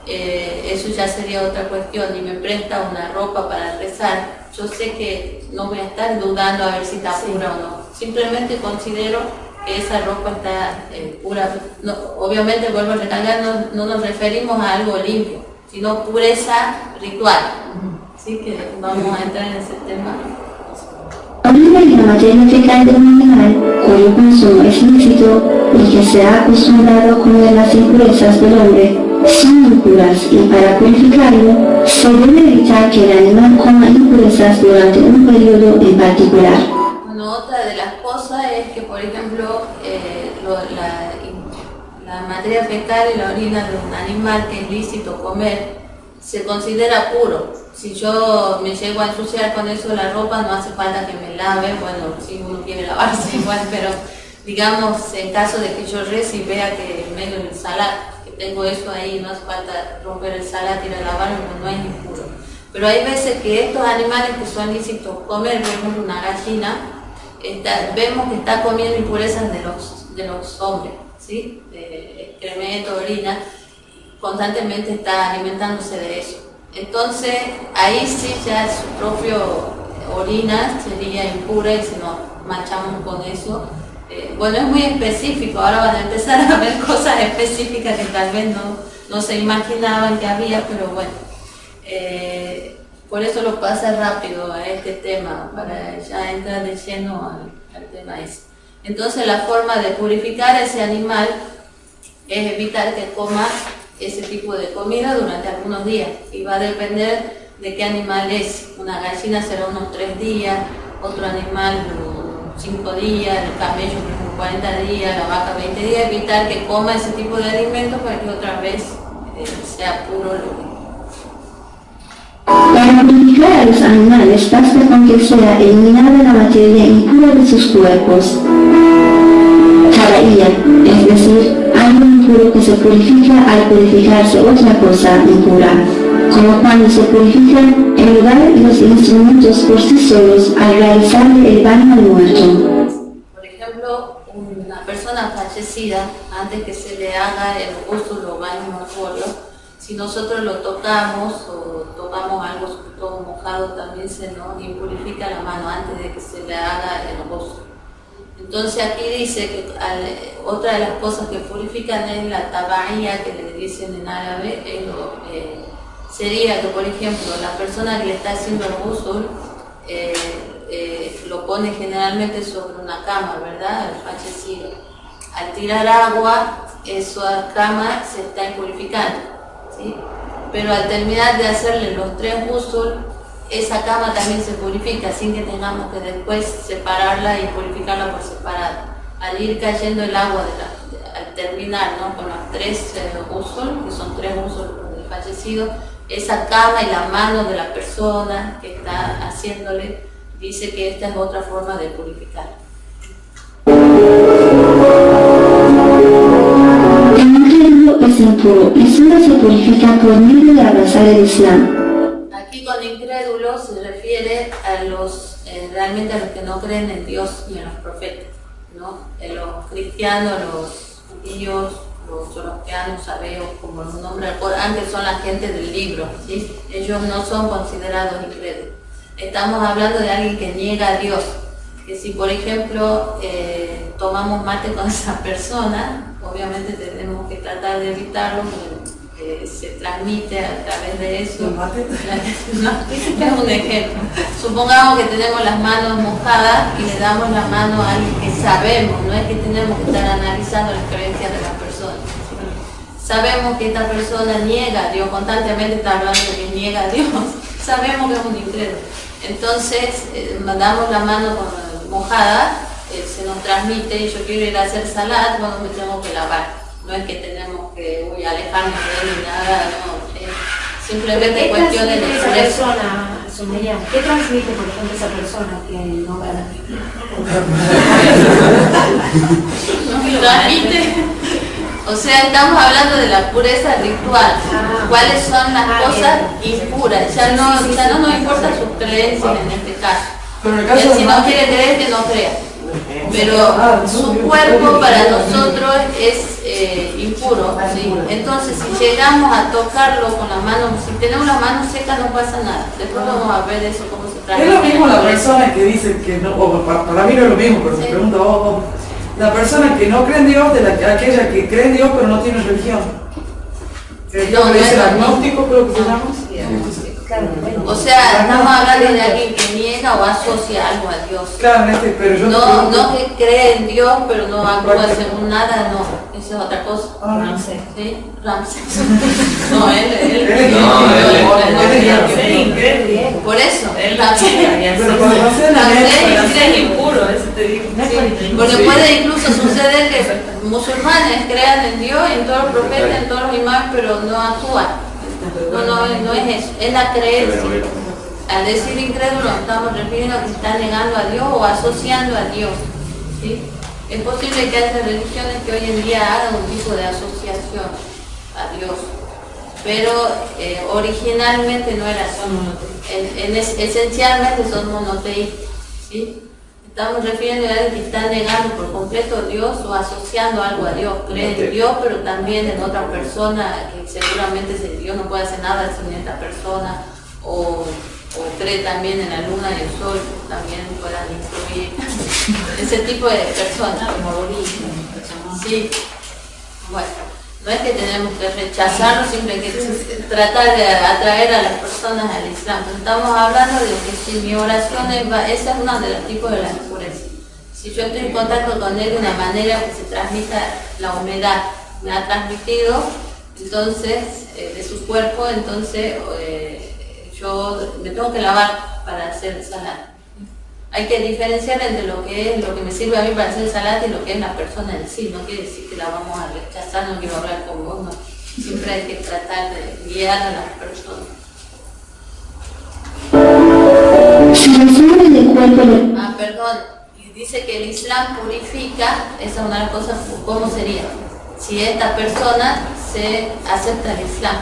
[SPEAKER 1] eso ya sería otra cuestión, y me presta una ropa para rezar, yo sé que no voy a estar dudando a ver si está pura o no. Simplemente considero que esa ropa está pura. No, obviamente, vuelvo a recalcar, no nos referimos a algo limpio, sino pureza ritual. Así que vamos a entrar en ese tema.
[SPEAKER 2] Orina y la materia fecal de un animal cuyo consumo es lícito y que se ha acostumbrado a comer las impurezas del hombre son impuras, y para purificarlo se debe evitar que el animal coma impurezas durante un periodo en particular.
[SPEAKER 1] Bueno, otra de las cosas es que, por ejemplo, la materia fecal y la orina de un animal que es lícito comer se considera puro. Si yo me llego a ensuciar con eso la ropa, no hace falta que me lave, bueno, si uno quiere lavarse igual, pero digamos, en caso de que yo rece y vea que en medio del salat, que tengo eso ahí, no hace falta romper el salat y ir a lavarlo, no es impuro. Pero hay veces que estos animales que son lícitos comer, por ejemplo una gallina, vemos que está comiendo impurezas de los hombres, ¿sí? De excremento, orina, constantemente está alimentándose de eso. Entonces, ahí sí ya su propio orina sería impura y si nos manchamos con eso. Bueno, es muy específico, ahora van a empezar a ver cosas específicas que tal vez no se imaginaban que había, pero bueno. Por eso lo pasa rápido a este tema, para ya entrar de lleno al tema ese. Entonces la forma de purificar a ese animal es evitar que coma ese tipo de comida durante algunos días, y va a depender de qué animal es. Una gallina será unos 3 días, otro animal 5 días, el camello por ejemplo 40 días, la vaca 20 días, evitar que coma ese tipo de alimentos para que otra vez sea puro lo que...
[SPEAKER 2] Para purificar a los animales basta con que sea eliminada la materia impura de sus cuerpos. Tabaía, es decir, algo impuro que se purifica al purificarse otra cosa impura, como cuando se purifican el lugar y los instrumentos por sí solos al realizarle el baño al muerto.
[SPEAKER 1] Por ejemplo, una persona fallecida, antes que se le haga el ghusl o baño mortuorio, si nosotros lo tocamos o tomamos algo todo mojado, también se nos impurifica la mano antes de que se le haga el ghusl. Entonces aquí dice que otra de las cosas que purifican es la tabaía, que le dicen en árabe, sería que, por ejemplo, la persona que le está haciendo el ghusl lo pone generalmente sobre una cama, ¿verdad? El fallecido. Al tirar agua, esa cama se está impurificando, ¿sí? Pero al terminar de hacerle los 3 ghusl, esa cama también se purifica sin que tengamos que después separarla y purificarla por separado. Al ir cayendo el agua, al terminar, ¿no?, con los 3 ghusl, que son 3 ghusl del fallecido, esa cama y la mano de la persona que está haciéndole, dice que esta es otra forma de purificar.
[SPEAKER 2] El incrédulo es impuro y solo se purifica por medio de abrazar el Islam.
[SPEAKER 1] Aquí con incrédulos se refiere a realmente a los que no creen en Dios ni en los profetas, ¿no? En los cristianos, los judíos, los zoroastrianos, sabeos, como los nombra el Corán, que son la gente del libro, ¿sí? Ellos no son considerados incrédulos. Estamos hablando de alguien que niega a Dios, que si por ejemplo tomamos mate con esa persona, obviamente tenemos que tratar de evitarlo, porque se transmite a través de eso.
[SPEAKER 5] ¿El mate?
[SPEAKER 1] No, es un ejemplo. Supongamos que tenemos las manos mojadas y le damos la mano a alguien que sabemos, no es que tenemos que estar analizando las creencias de las personas. Sabemos que esta persona niega a Dios, constantemente está hablando de que niega a Dios, sabemos que es un incrédulo. Entonces, mandamos la mano mojada, se nos transmite, y yo quiero ir a hacer salat, bueno, me tengo que lavar. No es que tenemos que alejarnos de él ni nada, no, simplemente
[SPEAKER 3] ¿Qué
[SPEAKER 1] cuestión de
[SPEAKER 3] transmite esa
[SPEAKER 1] expresión.
[SPEAKER 3] persona, Sumaya? ¿Qué transmite, por ejemplo, esa persona que no gana?
[SPEAKER 1] Transmite. O sea, estamos hablando de la pureza ritual. ¿Cuáles son las cosas impuras? Ya no nos importa sus creencias en este caso.
[SPEAKER 5] Pero en el caso
[SPEAKER 1] Si no quiere creer, que no crea. Pero su cuerpo para nosotros es impuro, ¿sí? Entonces si llegamos a tocarlo con las manos, si tenemos las manos secas no pasa nada. Después vamos a ver eso cómo se trata.
[SPEAKER 5] es lo mismo la persona que dice que no, o para mí no es lo mismo, pero
[SPEAKER 1] Sí.
[SPEAKER 5] se pregunta vos, la persona que no cree en Dios de aquella que cree en Dios pero no tiene religión.
[SPEAKER 1] No,
[SPEAKER 5] es el
[SPEAKER 1] no.
[SPEAKER 5] agnóstico, creo que se llama.
[SPEAKER 3] Claro, bueno.
[SPEAKER 1] O sea, estamos hablando de alguien que niega o asocia algo a Dios.
[SPEAKER 5] Claro, pero yo
[SPEAKER 1] No que cree en Dios, pero no actúa según nada, no. Eso es otra cosa.
[SPEAKER 5] no
[SPEAKER 3] sé.
[SPEAKER 1] ¿Sí? Ramsés. No, él
[SPEAKER 5] es
[SPEAKER 3] Increíble.
[SPEAKER 1] por eso,
[SPEAKER 5] Pero cuando hace la
[SPEAKER 1] es impuro, eso te digo. Porque puede incluso suceder que musulmanes crean en Dios, en todos los profetas, en todos los imanes, pero no actúan. No es eso, es la creencia. Al decir incrédulo estamos refiriendo a que está negando a Dios o asociando a Dios, ¿sí? Es posible que haya religiones que hoy en día hagan un tipo de asociación a Dios, pero originalmente no era así. Esencialmente son monoteístas, ¿sí? Estamos refiriendo a alguien que está negando por completo a Dios o asociando algo a Dios. Cree en Dios, pero también en otra persona, que seguramente Dios no puede hacer nada sin esta persona, o cree también en la luna y el sol, que también puedan influir. Ese tipo de personas. Sí. Bueno, No es que tenemos que rechazarlo, siempre hay que tratar de atraer a las personas al Islam. Pero estamos hablando de que si mi oración esa es una de los tipos de la impureza. Si yo estoy en contacto con él de una manera que se transmita la humedad, me ha transmitido, entonces, de su cuerpo, entonces yo me tengo que lavar para hacer salat. Hay que diferenciar entre lo que me sirve a mí para hacer salat y lo que es la persona en sí. No quiere decir que la vamos a rechazar, no quiero hablar con vos, no. Siempre hay que tratar de guiar a las personas.
[SPEAKER 2] Si la sangre del cuerpo
[SPEAKER 1] Perdón, y dice que el Islam purifica, esa es una de las cosas, ¿cómo sería? Si esta persona se acepta el Islam,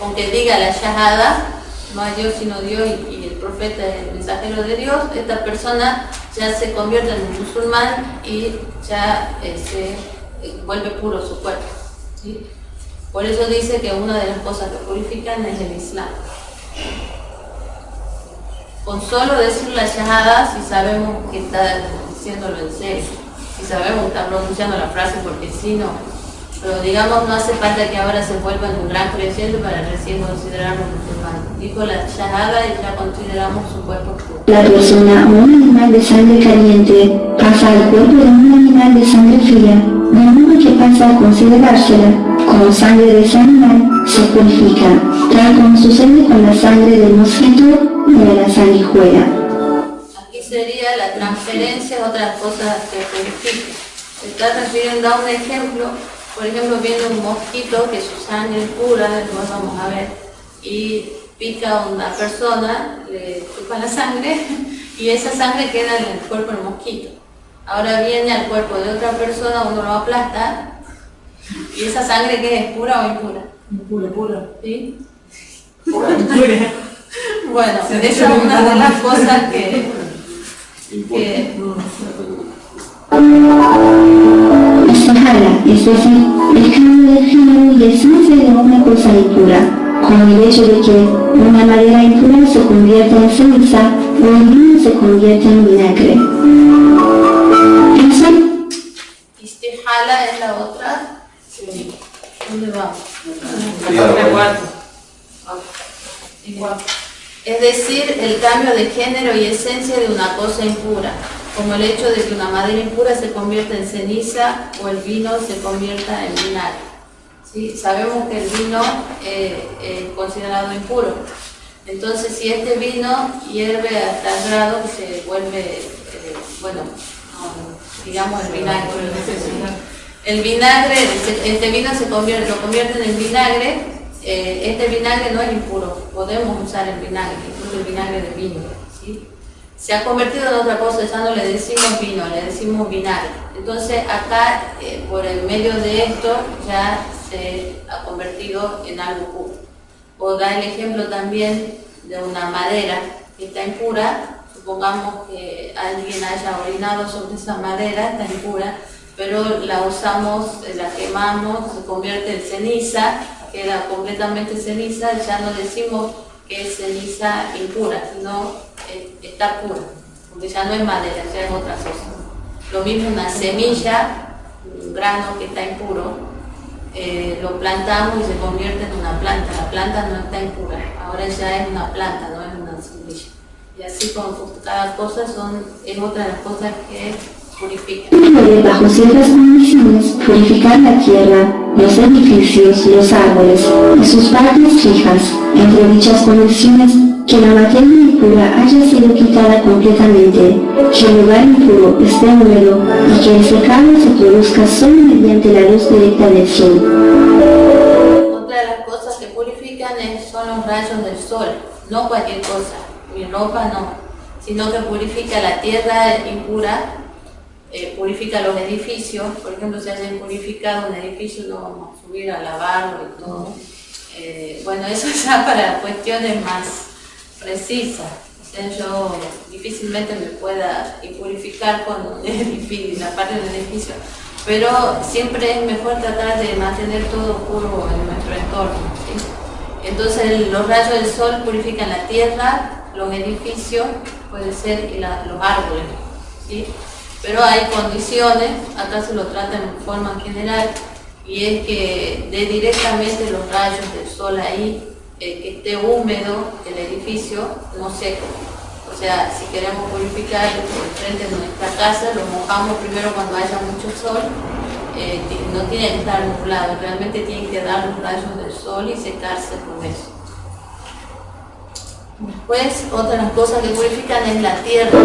[SPEAKER 1] aunque diga la shahada, no hay Dios sino Dios y el profeta es el mensajero de Dios, esta persona ya se convierte en un musulmán y ya se vuelve puro su cuerpo, ¿sí? Por eso dice que una de las cosas que purifican es el Islam. Con solo decir la shahada, si sabemos que está diciéndolo en serio, si sabemos que está pronunciando la frase, porque si no, pero digamos no hace falta que ahora se vuelva en un gran creyente para recién considerarlo musulmán. Dijo la shahada y ya consideramos su cuerpo puro.
[SPEAKER 2] la persona o un animal de sangre caliente pasa al cuerpo de un animal de sangre fría, de modo que pasa a considerársela como sangre de ese animal, se purifica, tal como sucede con la sangre del mosquito y de la sanguijuela.
[SPEAKER 1] Aquí sería la transferencia, otras cosas que purifican. Se está refiriendo a un ejemplo. Por ejemplo, viene un mosquito que su sangre es pura, después vamos a ver, y pica a una persona, le chupa la sangre y esa sangre queda en el cuerpo del mosquito. Ahora viene al cuerpo de otra persona, uno lo aplasta y esa sangre ¿qué es? ¿Pura o impura?
[SPEAKER 5] Pura.
[SPEAKER 1] ¿Sí? Bueno, esa es una de las cosas que
[SPEAKER 2] Istihala, es decir, el cambio de género y esencia de una cosa impura, como el hecho de que una madera impura se convierta en ceniza o el vino se convierta en vinagre.
[SPEAKER 1] Istihala es la otra. Sí. ¿Dónde vamos? Es decir, el cambio de género y esencia de una cosa impura, como el hecho de que una madera impura se convierta en ceniza o el vino se convierta en vinagre. ¿Sí? Sabemos que el vino es considerado impuro. Entonces, si este vino hierve a tal grado que se vuelve, digamos el vinagre. El vinagre, este vino lo convierten en vinagre. Este vinagre no es impuro, podemos usar el vinagre, incluso el vinagre de vino, ¿sí? Se ha convertido en otra cosa, ya no le decimos vino, le decimos vinagre. Entonces acá, por el medio de esto, ya se ha convertido en algo puro. O da el ejemplo también de una madera que está impura, supongamos que alguien haya orinado sobre esa madera, está impura, pero la usamos, la quemamos, se convierte en ceniza, queda completamente ceniza, ya no decimos que es ceniza impura, sino está pura, porque ya no es madera, ya es otra cosa. Lo mismo una semilla, un grano que está impuro, lo plantamos y se convierte en una planta. La planta no está impura, ahora ya es una planta, no es una semilla. Y así con cada cosa es otra de las cosas que purifican.
[SPEAKER 2] Puede, bajo ciertas condiciones, purificar la tierra, los edificios, los árboles y sus partes fijas, entre dichas condiciones que la materia impura haya sido quitada completamente, que el lugar impuro esté húmedo y que el secado se produzca solo mediante la luz directa del sol.
[SPEAKER 1] Otra de las cosas que purifican son los rayos del sol, no cualquier cosa, mi ropa no, sino que purifica la tierra impura, purifica los edificios. Por ejemplo, si hayan purificado un edificio, no vamos a subir a lavarlo y todo. Bueno, eso ya para cuestiones más precisas. O sea, yo difícilmente me pueda purificar con un edificio, la parte del edificio, pero siempre es mejor tratar de mantener todo puro en nuestro entorno, ¿sí? Entonces los rayos del sol purifican la tierra, los edificios, puede ser, y los árboles, ¿sí? Pero hay condiciones, acá se lo trata en forma general, y es que dé directamente los rayos del sol ahí, que esté húmedo el edificio, no seco. O sea, si queremos purificar el frente de nuestra casa, lo mojamos primero cuando haya mucho sol, no tiene que estar nublado, realmente tiene que dar los rayos del sol y secarse con eso. Después, otra de las cosas que purifican es la tierra.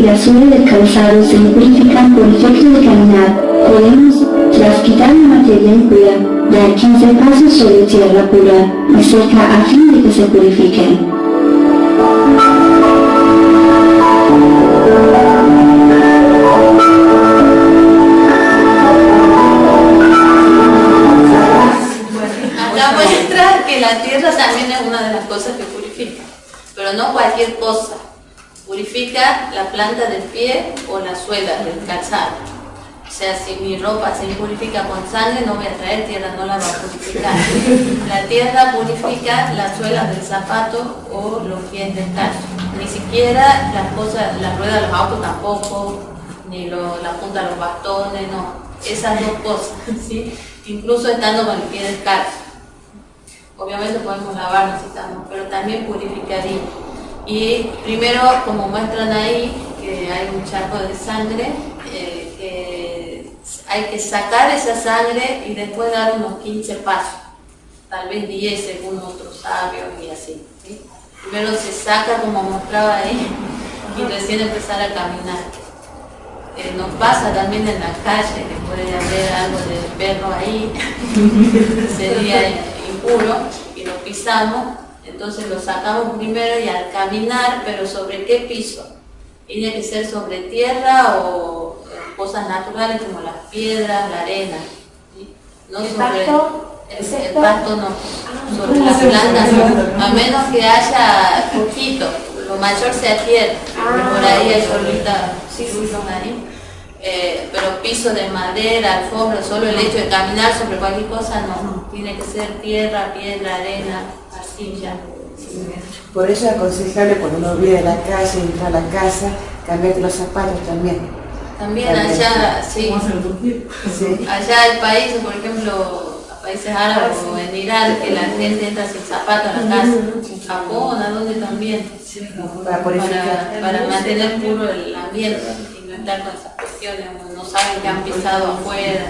[SPEAKER 2] La suela del calzado se purifican por efecto de caminar. Podemos, tras quitar la materia impura, dar 15 pasos sobre tierra pura y seca a fin de que se purifiquen.
[SPEAKER 1] Acá muestra que la tierra también es una de las cosas que purifica, pero no cualquier cosa. Purifica la planta del pie o la suela del calzado. O sea, si mi ropa se purifica con sangre, no voy a traer tierra, no la va a purificar. La tierra purifica las suelas del zapato o los pies del calzo. Ni siquiera las cosas, las ruedas de los autos tampoco, ni la punta de los bastones, no. Esas dos cosas, ¿sí? Incluso estando con el pie descalzo. Obviamente podemos lavarnos si estamos, pero también purificaría. Y primero, como muestran ahí, que hay un charco de sangre, que hay que sacar esa sangre y después dar unos 15 pasos, tal vez 10 según otros sabios y así, ¿sí? Primero se saca como mostraba ahí y recién empezar a caminar. Nos pasa también en la calle que puede haber algo de perro ahí, sería impuro y lo pisamos. Entonces lo sacamos primero y al caminar, pero ¿sobre qué piso? Tiene que ser sobre tierra o cosas naturales como las piedras, la arena, ¿sí? No
[SPEAKER 3] ¿El
[SPEAKER 1] sobre
[SPEAKER 3] pasto?
[SPEAKER 1] el pasto no, sobre las plantas no, a menos que haya poquito, lo mayor sea tierra, por ahí hay solita, ahí. Pero piso de madera, alfombra, solo el hecho de caminar sobre cualquier cosa no, tiene que ser tierra, piedra, arena, arcilla.
[SPEAKER 7] Por eso es aconsejable cuando uno viene a la calle, entra a la casa, cambiarte los zapatos también.
[SPEAKER 1] También allá, sí,
[SPEAKER 7] Sí.
[SPEAKER 1] allá hay países, por ejemplo, países árabes o en Irán, que la gente entra sin zapatos a la casa, en Japón, a donde también, para mantener puro el ambiente y no estar con esas cuestiones, no saben que han pisado afuera.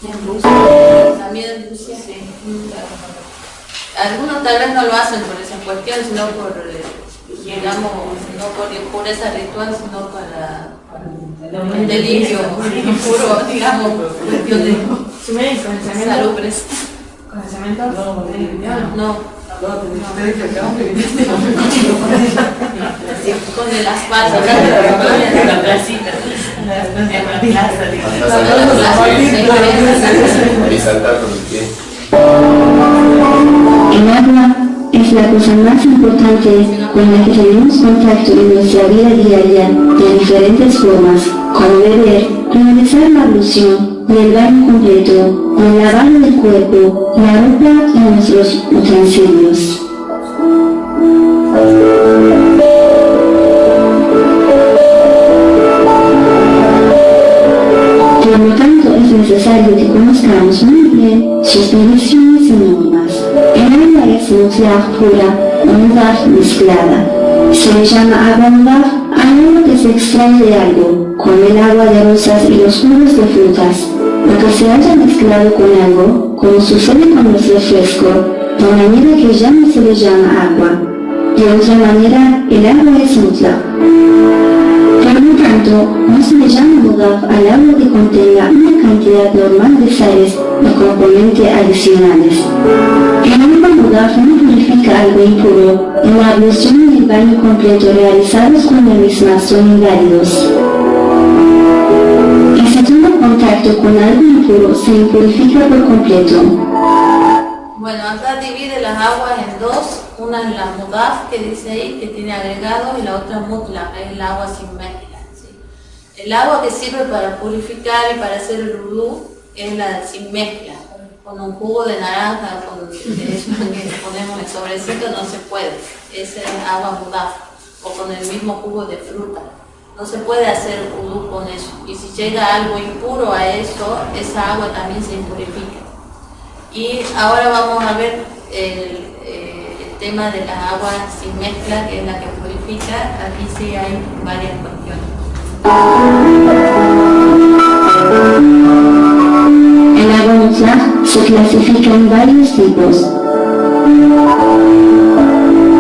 [SPEAKER 1] En Rusia, también en Rusia, sí. Algunos tal vez no lo hacen por esa cuestión, sino por, digamos, no por impureza ritual, sino para el delirio impuro, digamos, cuestión de salud presa.
[SPEAKER 3] ¿Con el cemento?
[SPEAKER 1] No. Con el asfalto.
[SPEAKER 6] Y saltar con el pie.
[SPEAKER 2] El agua es la cosa más importante con la que tenemos contacto en nuestra vida diaria de diferentes formas, como beber, realizar la ablución y el baño completo, el lavado del cuerpo, la ropa y nuestros utensilios. Por lo tanto, es necesario que conozcamos muy bien sus condiciones y normas. El agua es nuclear pura, mudar mezclada. Se le llama agua mudar al agua que se extrae de algo, como el agua de rosas y los jugos de frutas. Lo que se haya mezclado con algo, como sucede con los refrescos, de manera que ya no se le llama agua. De otra manera, el agua es mudar. Por lo tanto, no se le llama mudar al agua que contenga una cantidad normal de sales o componentes adicionales. El agua mudar no purifica algo impuro, y la ablución y el baño completo realizados con la misma son inválidos. toma contacto con algo impuro se impurifica por completo.
[SPEAKER 1] Bueno, acá divide las aguas en dos. Una es la mudaf, que dice ahí, que tiene agregados, y la otra mutla, es el agua sin mezcla. ¿Sí? El agua que sirve para purificar y para hacer el vudú es la sin mezcla. Con un jugo de naranja, con eso que ponemos en sobrecito, no se puede. Esa es agua mudaf, o con el mismo jugo de fruta. No se puede hacer vudú con eso. Y si llega algo impuro a eso, esa agua también se impurifica. Y ahora vamos a ver el tema de las aguas sin mezcla, que es la que purifica. Aquí sí hay varias cuestiones.
[SPEAKER 2] El agua mutlaq se clasifica en varios tipos.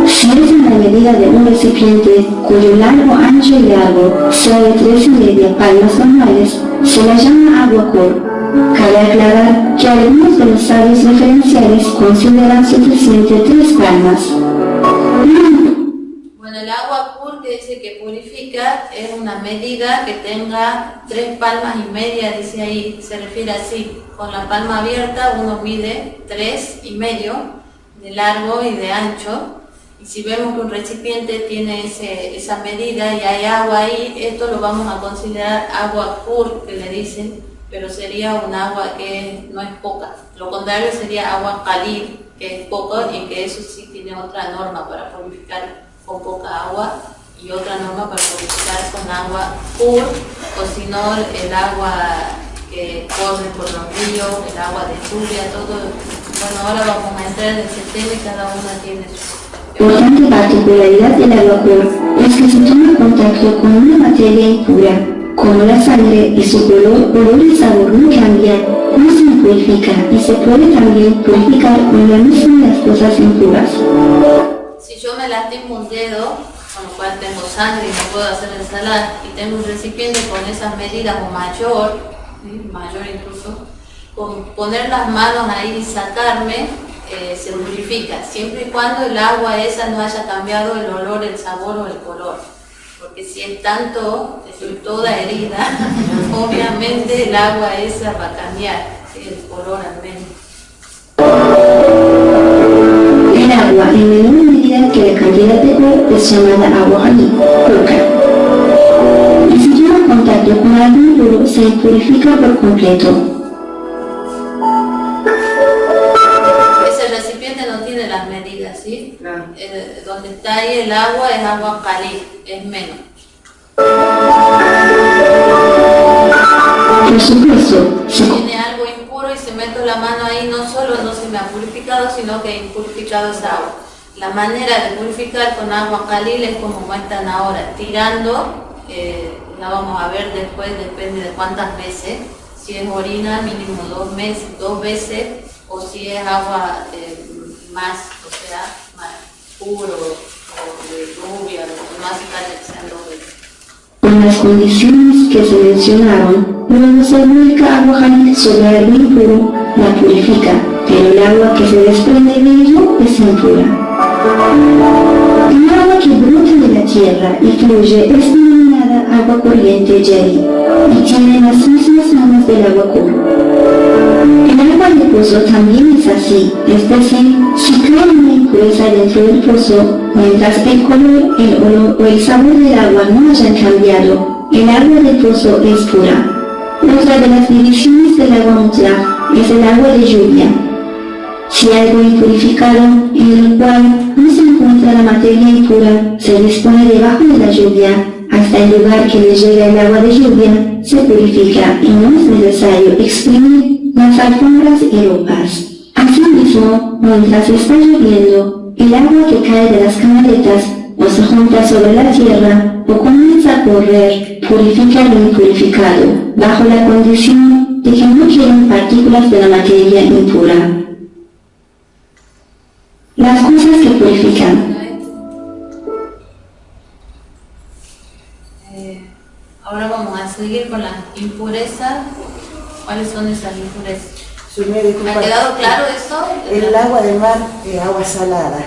[SPEAKER 2] Si es en la medida de un recipiente cuyo largo, ancho y largo sea de 3,5 palmas normales, se la llama agua cor. Cabe aclarar que algunos de los sabios referenciales consideran suficiente 3 palmas.
[SPEAKER 1] Bueno, el agua pur, que dice que purifica, es una medida que tenga 3 palmas y media, dice ahí, se refiere así. Con la palma abierta uno mide 3,5 de largo y de ancho. Y si vemos que un recipiente tiene esa medida y hay agua ahí, esto lo vamos a considerar agua pur, que le dicen, pero sería un agua que no es poca. Lo contrario sería agua qalil, que es poco, y que eso sí tiene otra norma para purificar con poca agua y otra norma para purificar con agua pur, o si no el agua que corre por los ríos, el agua de lluvia, todo. Bueno, ahora vamos a entrar en ese tema y cada una tiene su...
[SPEAKER 2] Importante particularidad del agua pur es que se toma contacto con una materia impura, como la sangre, y su color, olor y sabor no cambian, no se impurifica, y se puede también purificar con la misma de las cosas impuras.
[SPEAKER 1] Si yo me lastimo un dedo, con lo cual tengo sangre y no puedo hacer ensalada, y tengo un recipiente con esas medidas o mayor, ¿sí? Mayor incluso, con poner las manos ahí y sacarme, se purifica, siempre y cuando el agua esa no haya cambiado el olor, el sabor o el color. Porque si es tanto, es toda herida, obviamente el agua esa va a cambiar, ¿sí? El color al menos.
[SPEAKER 2] El agua, en menor medida que la cantidad de cloro, es llamada agua poca. Y si toma contacto con algo impuro, se impurifica por completo.
[SPEAKER 1] Ese recipiente no tiene las medidas, ¿sí?
[SPEAKER 5] Claro.
[SPEAKER 1] Donde está ahí el agua es agua qalil, es menos.
[SPEAKER 2] Por supuesto,
[SPEAKER 1] Si tiene algo impuro y se meto la mano ahí, no solo no se me ha purificado, sino que he impurificado esa agua. La manera de purificar con agua qalil es como muestran ahora, tirando, la vamos a ver después, depende de cuántas veces. Si es orina, mínimo 2 veces, o si es agua más, o sea, más puro, o de lluvia, no hace falta que sean 2 veces.
[SPEAKER 2] con las condiciones que se mencionaron, luego se vuelca agua halil sobre algo impuro, la purifica, pero el agua que se desprende de ello es impura. El agua que brota de la tierra y fluye es denominada agua corriente yari, y tiene las mismas normas del agua pura. El agua de pozo también es así, es decir, si cae una impureza dentro del pozo, mientras el color, el olor o el sabor del agua no hayan cambiado, el agua del pozo es pura. Otra de las divisiones del agua mutlaq es el agua de lluvia. Si algo impurificado, en el cual no se encuentra la materia impura, se dispone debajo de la lluvia, hasta el lugar que le llega el agua de lluvia, se purifica y no es necesario exprimir las alfombras y ropas. Asimismo, mientras está lloviendo, el agua que cae de las canaletas o se junta sobre la tierra o comienza a correr, purifica lo impurificado, bajo la condición de que no queden partículas de la materia impura. Las cosas que purifican.
[SPEAKER 1] Ahora vamos a seguir con las impurezas. ¿Cuáles son esas impurezas? ¿Ha quedado claro eso?
[SPEAKER 7] El agua del mar es agua salada,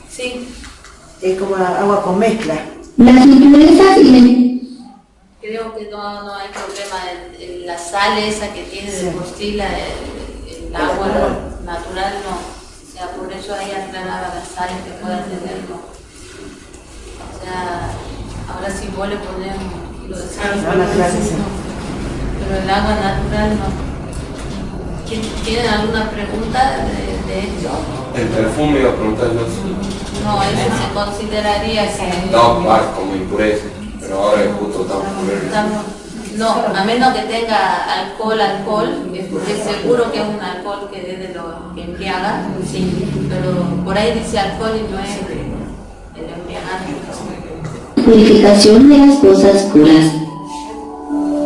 [SPEAKER 1] Sí.
[SPEAKER 7] es como agua con mezcla.
[SPEAKER 2] Las impurezas y
[SPEAKER 1] creo que no hay problema en la sal esa que tiene de por sí el agua natural, no. O sea, por eso ahí aclaraba las sales que puedan tener, no. O sea, ahora si vos le pones un kilo de sal, pero el agua natural no. ¿Tienen alguna pregunta de esto?
[SPEAKER 6] El perfume iba a preguntar yo.
[SPEAKER 1] No, eso se consideraría que...
[SPEAKER 6] No, claro, como impureza, pero ahora es justo estamos
[SPEAKER 1] No, a menos que tenga alcohol, es seguro que es un alcohol que es de lo que embriaga, sí, pero por ahí dice alcohol y no es el embriagante.
[SPEAKER 2] Purificación de las cosas puras.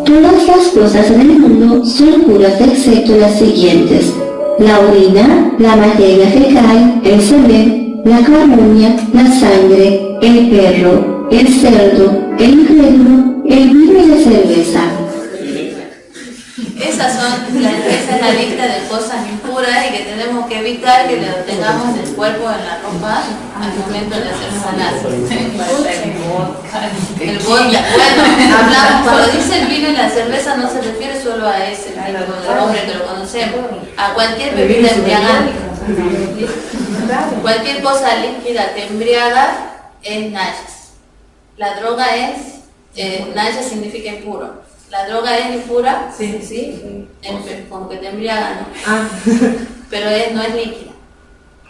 [SPEAKER 2] Todas las cosas en el mundo son puras excepto las siguientes: la orina, la materia fecal, el semen, la calumnia, la sangre, el perro, el cerdo, el incrédulo, el vino y la cerveza.
[SPEAKER 1] Esa es la lista de cosas impuras y que tenemos que evitar que lo tengamos en el cuerpo, en la ropa, al momento de hacer sanar. El vodka, bueno, hablamos, cuando dice el vino y la cerveza no se refiere solo a ese tipo de hombre que lo conocemos, a cualquier bebida embriagante. Cualquier cosa líquida que embriaga es nayas. La droga es, nayas significa impuro. La droga es impura, sí, como que te embriaga, ¿no? Pero no es líquida.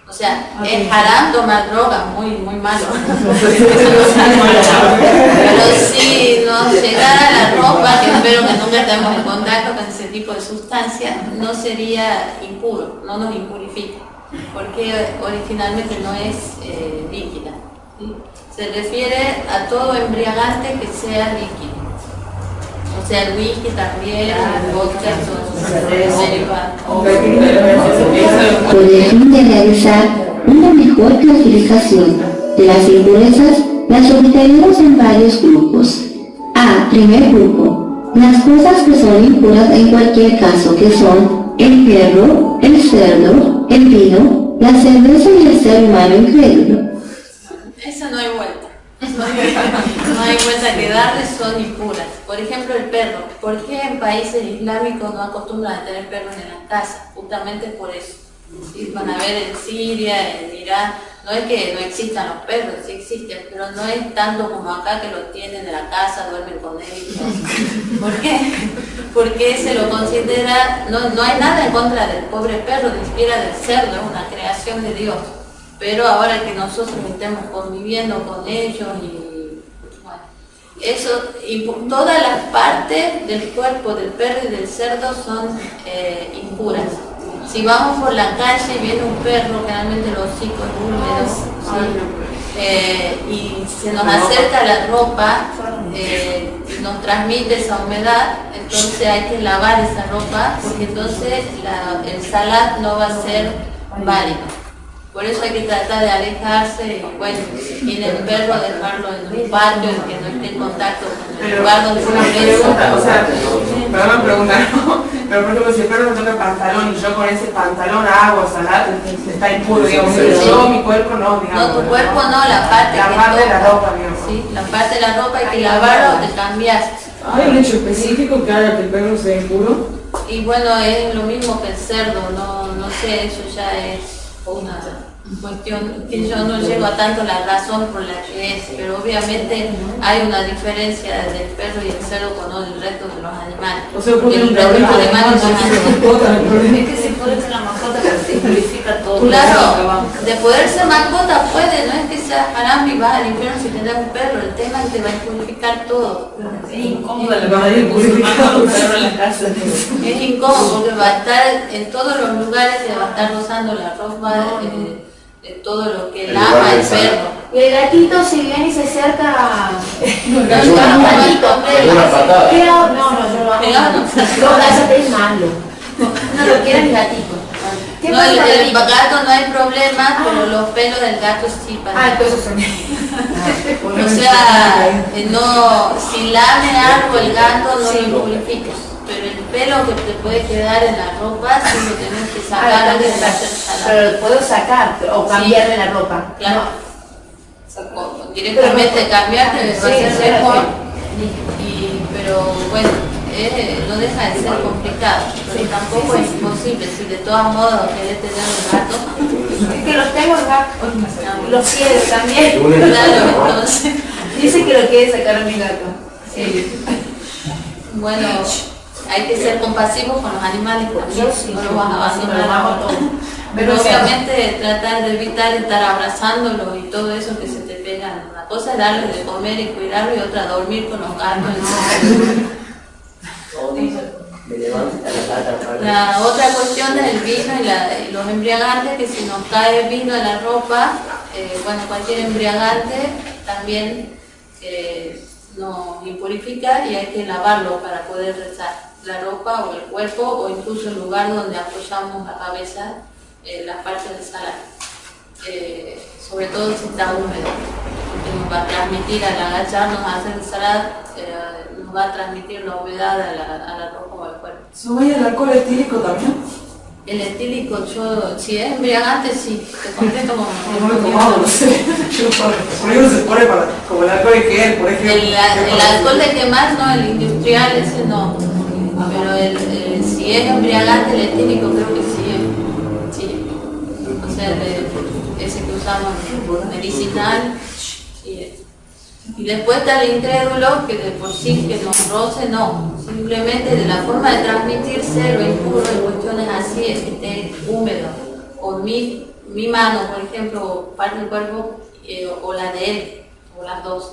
[SPEAKER 1] O sea, es haram tomar droga, muy malo. Pero si nos llegara la ropa, que espero que nunca estemos en contacto con ese tipo de sustancias, no sería impuro, no nos impurifica, porque originalmente no es líquida, ¿sí? Se refiere a todo embriagante que sea líquido. O sea, el whisky también, el vodka,
[SPEAKER 2] Con el fin de realizar una mejor clasificación de las impurezas, las ubicaremos en varios grupos. Primer grupo: las cosas que son impuras en cualquier caso, que son el perro, el cerdo, el vino, la cerveza y el ser humano incrédulo.
[SPEAKER 1] Esa no hay vuelta. No hay vuelta que darle, son impuras. Por ejemplo, el perro. ¿Por qué en países islámicos no acostumbran a tener perros en la casa? Justamente por eso. ¿Sí? Van a ver en Siria, en Irán, no es que no existan los perros, sí existen, pero no es tanto como acá que los tienen en la casa, duermen con ellos. ¿Por qué? Porque se lo considera, no hay nada en contra del pobre perro, ni siquiera del cerdo, es una creación de Dios. Pero ahora que nosotros estemos conviviendo con ellos y bueno, eso, todas las partes del cuerpo del perro y del cerdo son impuras. Si vamos por la calle y viene un perro, generalmente los hocicos húmedos, ¿sí? Y se nos acerca la ropa y nos transmite esa humedad, entonces hay que lavar esa ropa porque entonces el salat no va a ser válido. Por eso hay que tratar de alejarse y bueno, si tiene el perro, dejarlo en un patio, que no esté en contacto con el lugar donde se
[SPEAKER 5] pregunta, o sea, perdón preguntar, ¿no? Pero por ejemplo, si el perro me toca el pantalón y yo con ese pantalón hago salat, está impuro, digamos, pero yo, mi cuerpo no, digamos.
[SPEAKER 1] No, tu cuerpo no, la parte
[SPEAKER 5] de la ropa, digamos.
[SPEAKER 1] Sí, la parte de la ropa hay que lavarla o te cambias.
[SPEAKER 5] ¿Hay un hecho específico que haga que el perro sea impuro?
[SPEAKER 1] Y bueno, es lo mismo que el cerdo, no sé, eso ya es una cuestión que yo no llego a tanto la razón por la que es, pero obviamente hay una diferencia del perro y el cerdo con el resto de los animales.
[SPEAKER 5] O sea,
[SPEAKER 1] porque el resto de los animales no
[SPEAKER 3] Es que si puede ser la mascota, pero se purifica todo.
[SPEAKER 1] Claro, de poder ser mascota puede, no es que sea haram y vas al infierno si tenés un perro, el tema es que te va a purificar todo.
[SPEAKER 3] Es incómodo le va a purificar un perro en la casa.
[SPEAKER 1] Es incómodo porque va a estar en todos los lugares, te va a estar rozando la ropa, todo lo que lava el perro.
[SPEAKER 3] Y el gatito si viene y se acerca...
[SPEAKER 4] Una patada.
[SPEAKER 3] No, yo lo hago. No, eso es malo. No lo quiere el gatito.
[SPEAKER 1] No, el gato no hay problema, pero los pelos del gato sí para.
[SPEAKER 3] Entonces son...
[SPEAKER 1] O sea, si lame algo el gato no lo purifica. Pero el pelo que te puede quedar en la ropa sí lo tenés que sacar antes de hacer salat.
[SPEAKER 3] Pero lo puedo sacar o cambiarle la ropa.
[SPEAKER 1] Claro. Directamente cambiarte va a ser mejor. Pero pero bueno, no deja de ser complicado, pero tampoco es imposible, si de todos modos querés tener un gato.
[SPEAKER 3] Es que los tengo gato, los quiero también.
[SPEAKER 1] Claro, entonces,
[SPEAKER 3] Dice que lo quiere sacar a mi gato.
[SPEAKER 1] sí. Bueno, hay que ser compasivos con los animales también, no los vas a abandonar. Pero obviamente tratar de evitar estar abrazándolos y todo eso que se te pega. Una cosa es darles de comer y cuidarlo y otra dormir con los gatos. La otra cuestión es el vino y los embriagantes, que si nos cae vino en la ropa, bueno, cualquier embriagante también nos impurifica y hay que lavarlo para poder rezar. La ropa o el cuerpo o incluso el lugar donde apoyamos la cabeza, las partes del salar. Sobre todo si está húmedo, porque nos va a transmitir al agacharnos a hacer el salar, nos va a transmitir la humedad a la ropa o al cuerpo.
[SPEAKER 7] ¿Sube el alcohol etílico también?
[SPEAKER 1] El etílico, si es embriagante, sí, te contesto como...
[SPEAKER 7] No lo he tomado, no sé. Por eso se pone como el alcohol que es, por ejemplo.
[SPEAKER 1] El alcohol de quemar, no, el industrial, ese no. Pero si es embriagante, el etílico creo que sí. O sea, ese que usamos medicinal, sí. Y después está el incrédulo, que de por sí que nos roce, no. Simplemente de la forma de transmitirse lo impuro en cuestiones así es que esté húmedo. O mi mano, por ejemplo, parte del cuerpo, o la de él, o las dos.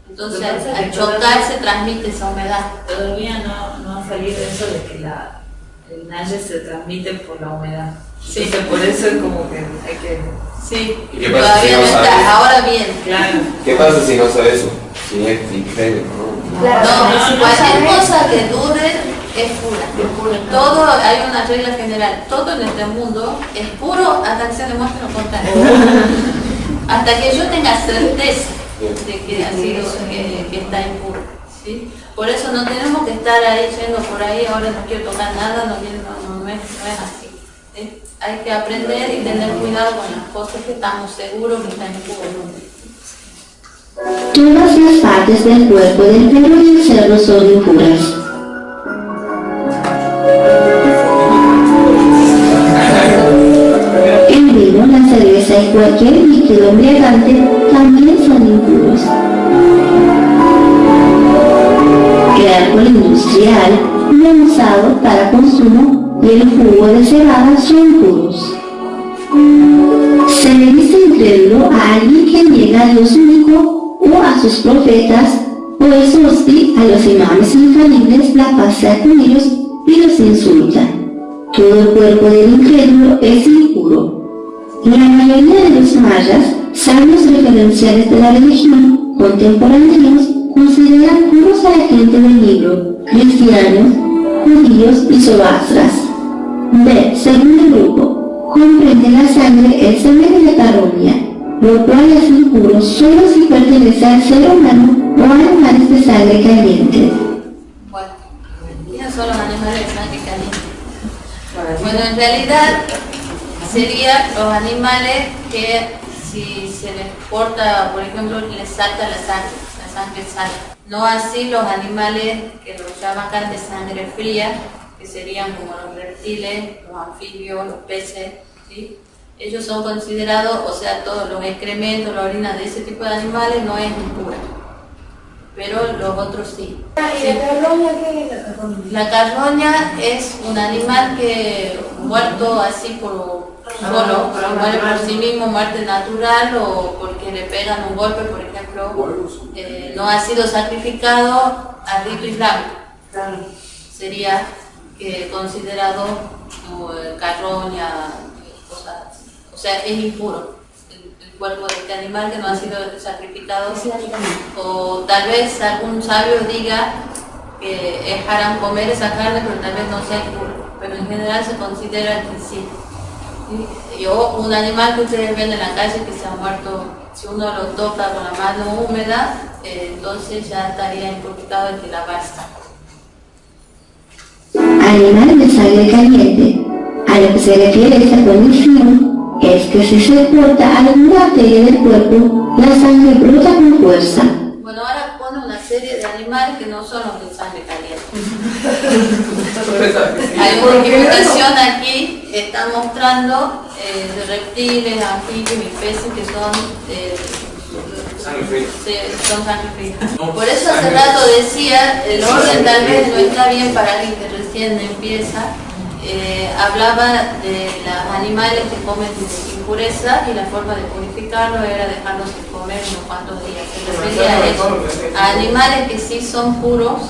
[SPEAKER 1] Entonces al chocar se transmite esa humedad.
[SPEAKER 3] Todavía no ha salido eso de que el nalle se transmite por la humedad.
[SPEAKER 1] Sí.
[SPEAKER 3] Entonces por eso es como que hay que...
[SPEAKER 1] Sí,
[SPEAKER 6] ¿Y qué pasa si
[SPEAKER 1] todavía
[SPEAKER 6] no
[SPEAKER 1] no está.
[SPEAKER 6] sabes?
[SPEAKER 1] Ahora bien.
[SPEAKER 3] Claro.
[SPEAKER 6] ¿Qué pasa si no sabes eso? Si es increíble, ¿no?
[SPEAKER 3] Claro,
[SPEAKER 1] No, cualquier cosa que dure es pura. Todo, hay una regla general, todo en este mundo es puro hasta que se demuestre lo contrario. Hasta que yo tenga certeza de que ha sido, que está impuro. ¿Sí? Por eso no tenemos que estar ahí yendo por ahí, ahora no quiero tocar nada, no es así. ¿Sí? Hay que aprender y tener cuidado con las cosas que estamos seguros que están impuras.
[SPEAKER 2] Todas las partes del cuerpo del perro y el cerdo son impuras. El vino, la cerveza y cualquier líquido embriagante también son impuros. El alcohol industrial no usado para consumo y el jugo de cebada son puros. Se le dice incrédulo a alguien que niega a Dios único o a sus profetas, o es hostil a los imames infalibles, la paz sea con ellos, y los insulta. Todo el cuerpo del incrédulo es impuro. La mayoría de los mayas, sabios referenciales de la religión, contemporáneos, consideran puros a la gente del libro, cristianos, judíos y zoroastras. B. Segundo grupo, comprende la sangre, el semen y la carroña, lo cual es impuro solo si pertenece al ser humano o a animales de sangre caliente.
[SPEAKER 1] Bueno, ¿quiénes son los animales de sangre caliente? Bueno, en realidad serían los animales que si se les corta, por ejemplo, les salta la sangre salta. No así los animales que los llaman acá de sangre fría, que serían como los reptiles, los anfibios, los peces, ¿sí? Ellos son considerados, o sea, todos los excrementos, la orina de ese tipo de animales no es impura, pero los otros sí.
[SPEAKER 3] ¿Y la carroña qué es la carroña?
[SPEAKER 1] La carroña es un animal que muerto así solo, muere por sí mismo, muerte natural o porque le pegan un golpe, por ejemplo, no ha sido sacrificado al rito islámico. Sería considerado como carroña, cosas así. O sea, es impuro el cuerpo de este animal que no ha sido sacrificado. O tal vez algún sabio diga que es haram comer esa carne, pero tal vez no sea impuro. Pero en general se considera que sí. O un animal que ustedes ven en la calle que se ha muerto, si uno lo toca con la mano húmeda, entonces ya estaría impurificado el que la basta.
[SPEAKER 2] Animal de sangre caliente. A lo que se refiere esta condición es que si se corta alguna arteria del cuerpo, la sangre brota con fuerza.
[SPEAKER 1] Bueno, ahora pone una serie de animales que no son los de sangre caliente. Hay una equivocación aquí, está mostrando de reptiles, anfibios y peces que son
[SPEAKER 6] Sangre fría.
[SPEAKER 1] son sangre fría. Por eso hace rato decía, el orden tal vez no está bien para alguien que recién empieza. Hablaba de los animales que comen impureza y la forma de purificarlo era dejarlos sin comer unos cuantos días. Se refería a eso. A animales que sí son puros,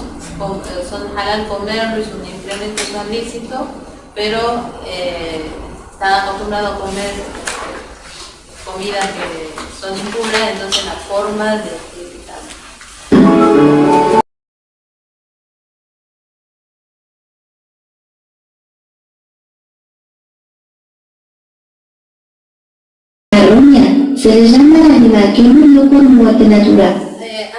[SPEAKER 1] son halal comerlo y sus nutrientes son lícitos, pero están acostumbrados a comer comidas que son impuras, entonces la forma de purificarlo.
[SPEAKER 2] Se le llama al animal que murió por muerte natural.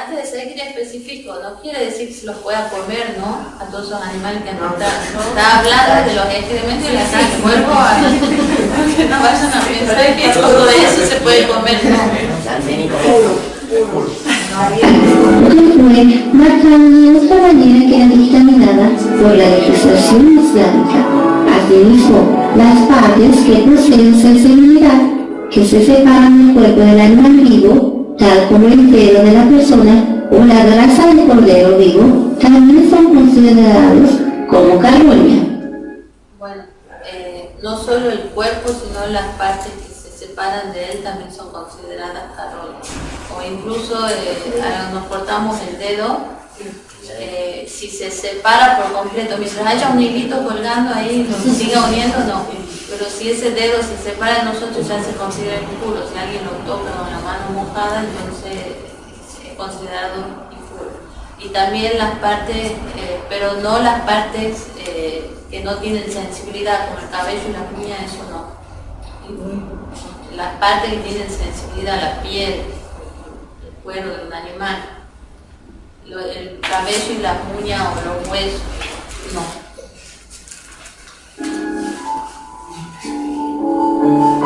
[SPEAKER 1] Antes de seguir específico, no quiere decir que se los pueda comer, ¿no? A todos esos animales que han matado. Está hablando de los excrementos y la sangre. Vuelvo a que no vayan a pensar que todo eso se puede comer, ¿no?
[SPEAKER 2] Fue marcado de otra manera que era dictaminada por la legislación islámica. Asimismo, las partes que poseen sensibilidad, que se separan del cuerpo del animal vivo, tal como el pelo de la persona o la grasa del cordero vivo, también son considerados como carroña.
[SPEAKER 1] Bueno, no solo el cuerpo, sino las partes que se separan de él también son consideradas carroñas. O incluso nos cortamos el dedo, si se separa por completo, mientras haya un hilito colgando ahí, lo siga uniendo, no. Pero si ese dedo se separa de nosotros ya se considera impuro. Si alguien lo toca con la mano mojada, entonces es considerado impuro. Y también las partes, pero no las partes que no tienen sensibilidad, como el cabello y la uña, eso no. Las partes que tienen sensibilidad, la piel, el cuero de un animal, el cabello y la uña o los huesos, no.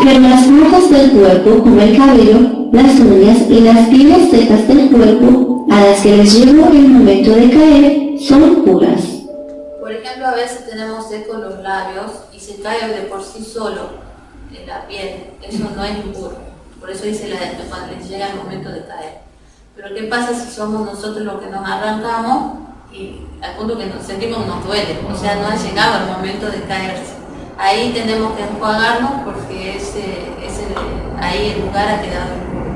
[SPEAKER 2] Pero las marcas del cuerpo, como el cabello, las uñas y las pieles secas del cuerpo, a las que les llegó el momento de caer, son puras.
[SPEAKER 1] Por ejemplo, a veces tenemos secos los labios y se cae de por sí solo en la piel. Eso no es impuro. Por eso dice la gente cuando les llega el momento de caer. Pero ¿qué pasa si somos nosotros los que nos arrancamos y al punto que nos sentimos nos duele? O sea, no ha llegado el momento de caerse. Ahí tenemos que enjuagarnos porque ahí el lugar ha quedado impuro.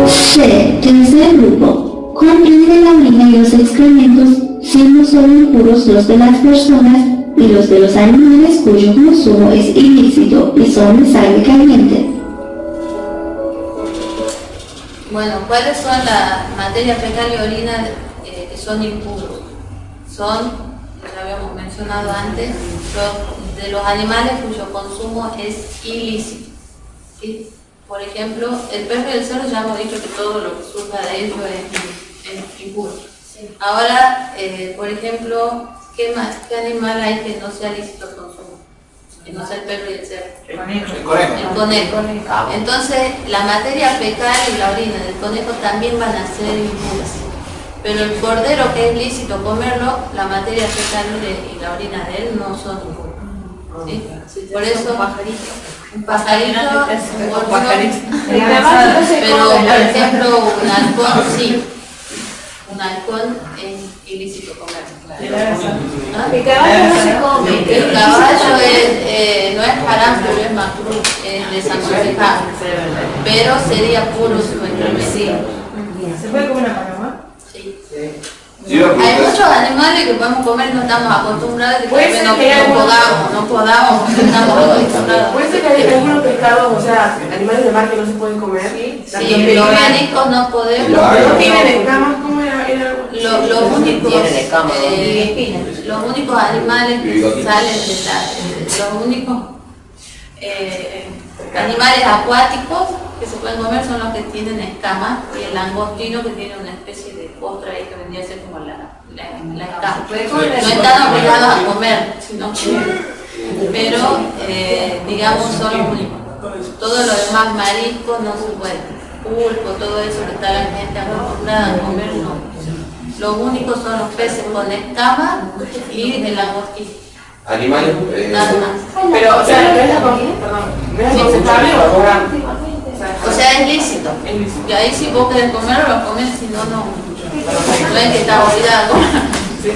[SPEAKER 2] C. Tercer grupo. Comprende la orina y los excrementos, siendo solo impuros los de las personas y los de los animales cuyo consumo es ilícito y son de sangre caliente.
[SPEAKER 1] Bueno, ¿cuáles son las materias fecal y orina que son impuros? Son, ya habíamos mencionado antes, de los animales cuyo consumo es ilícito. ¿Sí? Por ejemplo, el perro y el cerdo ya hemos dicho que todo lo que surja de ellos es impuro. Sí. Ahora, por ejemplo, ¿qué animal hay que no sea lícito el consumo? Que no sea el perro y el cerdo. El conejo. Entonces, la materia fecal y la orina del conejo también van a ser impuras. Pero el cordero, que es lícito comerlo, la materia fecal y la orina de él no son impuras. ¿Sí? Por eso, un pajarito, pero por ejemplo, un halcón sí. Un halcón es ilícito comerlo.
[SPEAKER 3] El caballo no se come.
[SPEAKER 1] El caballo no es haram, pero es makruh, es desaconsejar. Pero sería puro su entremesía.
[SPEAKER 5] ¿Se puede comer una paloma?
[SPEAKER 1] Sí.
[SPEAKER 6] Sí,
[SPEAKER 1] Hay muchos animales que podemos comer, no estamos acostumbrados, y
[SPEAKER 5] Puede ser que haya
[SPEAKER 1] no podamos, porque estamos acostumbrados.
[SPEAKER 5] Puede ser que hay algunos pescados, o sea, animales de mar que no se pueden comer.
[SPEAKER 1] Sí, los mariscos no podemos.
[SPEAKER 5] No tienen escamas, ¿cómo era? Los
[SPEAKER 1] únicos animales que salen los únicos animales acuáticos que se pueden comer son los que tienen escamas y el langostino que tiene una especie de postre ahí que vendría a ser como la escama. No están obligados a comer, sino que, pero digamos son los únicos. Todo lo demás mariscos no se puede. pulpo, todo eso que está la gente acostumbrada a comer, no. Lo único son los peces con escama y el langostín.
[SPEAKER 6] Animales,
[SPEAKER 1] Nada más.
[SPEAKER 5] Pero, o sea, ¿no es aconsejable o haram?
[SPEAKER 1] O sea, es lícito.
[SPEAKER 5] Es lícito.
[SPEAKER 1] Y ahí si vos querés comerlo, lo comes, si no, no. No es que estás obligado.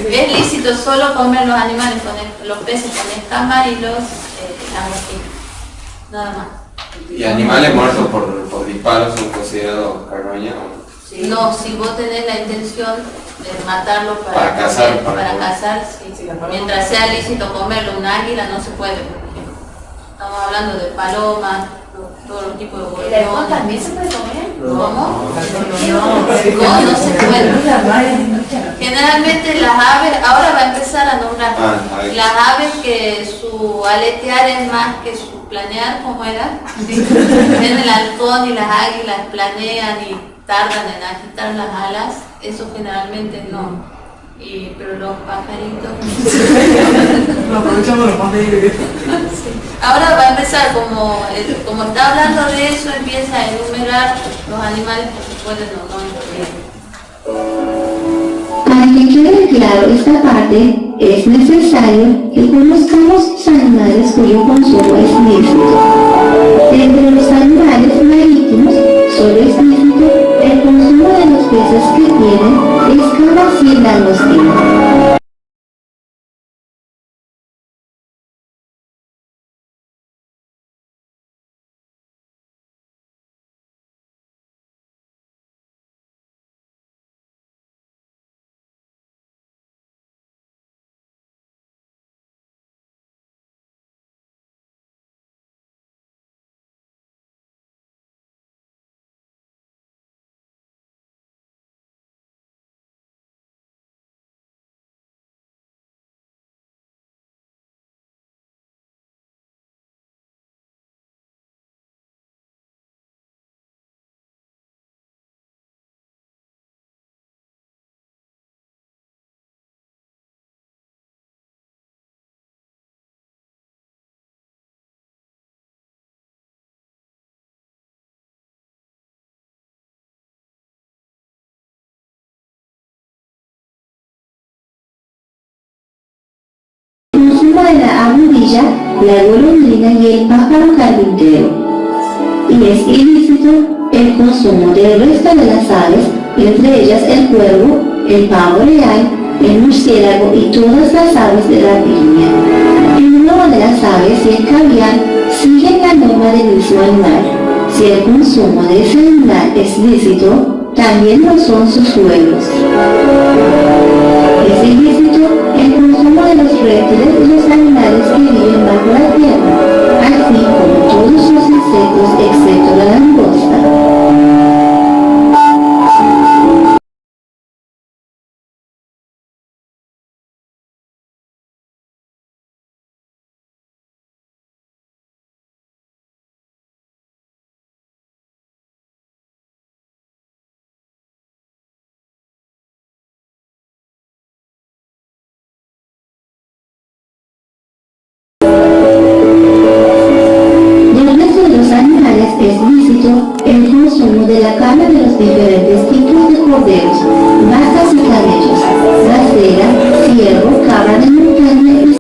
[SPEAKER 1] Es lícito solo comer los animales, los peces con escama y los langostinos. Nada más.
[SPEAKER 6] ¿y animales muertos por disparos son considerados carroña?
[SPEAKER 1] No, si vos tenés la intención de matarlo
[SPEAKER 6] Para cazar,
[SPEAKER 1] para
[SPEAKER 6] comer.
[SPEAKER 1] cazar, sí. Mientras sea lícito comerlo, un águila no se puede, por ejemplo. Estamos hablando de palomas, todos los tipos de
[SPEAKER 3] ¿El halcón
[SPEAKER 1] gorriones.
[SPEAKER 3] también se puede comer?
[SPEAKER 1] ¿Cómo? No se puede. Generalmente las aves, ahora va a empezar a nombrar, las aves que su aletear es más que su planear, ¿cómo era? Ven el halcón y las águilas planean y tardan en agitar las alas, eso generalmente no. Pero los pajaritos...
[SPEAKER 7] Lo aprovechamos los más de
[SPEAKER 1] Ahora va a empezar, como está hablando de eso, empieza a enumerar los animales que se pueden o no incluir.
[SPEAKER 2] Para que quede claro esta parte, es necesario que conozcamos los animales cuyo consumo es lícito. Entre los animales marítimos, solo es lícito el consumo de los peces que tienen escamas y langostinos. El consumo de la abubilla, la golondrina y el pájaro carpintero. Y es ilícito el consumo del resto de las aves, entre ellas el cuervo, el pavo real, el murciélago y todas las aves de la piña. El nuevo de las aves y el caviar siguen la norma del mismo animal. Si el consumo de ese animal es lícito, también lo son sus huevos. Es ilícito el consumo de los reptiles y los animales que viven bajo la tierra, así como todos los insectos excepto la langosta. Del resto de los animales es lícito el consumo de la carne de los diferentes tipos de corderos, vacas y camellos, gacela, ciervo, cabra de montaña y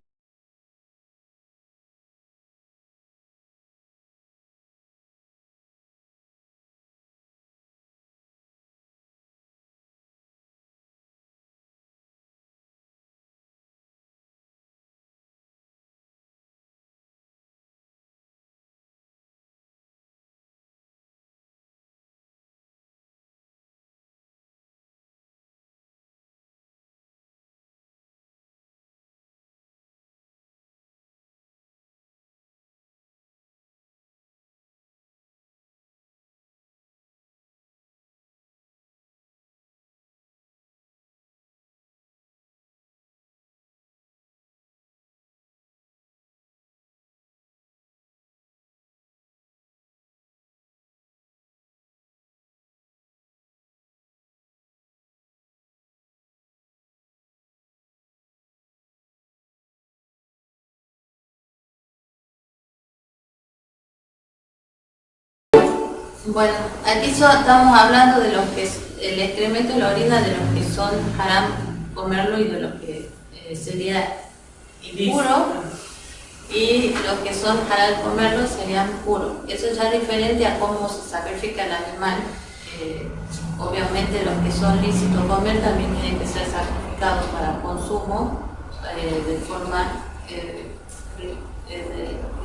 [SPEAKER 1] Bueno, aquí estamos hablando de lo que es el excremento y la orina de los que son haram comerlo y de los que sería impuro, y los que son halal comerlo serían puros. Eso ya es diferente a cómo se sacrifica el animal. Obviamente los que son lícitos comer también tienen que ser sacrificados para consumo de forma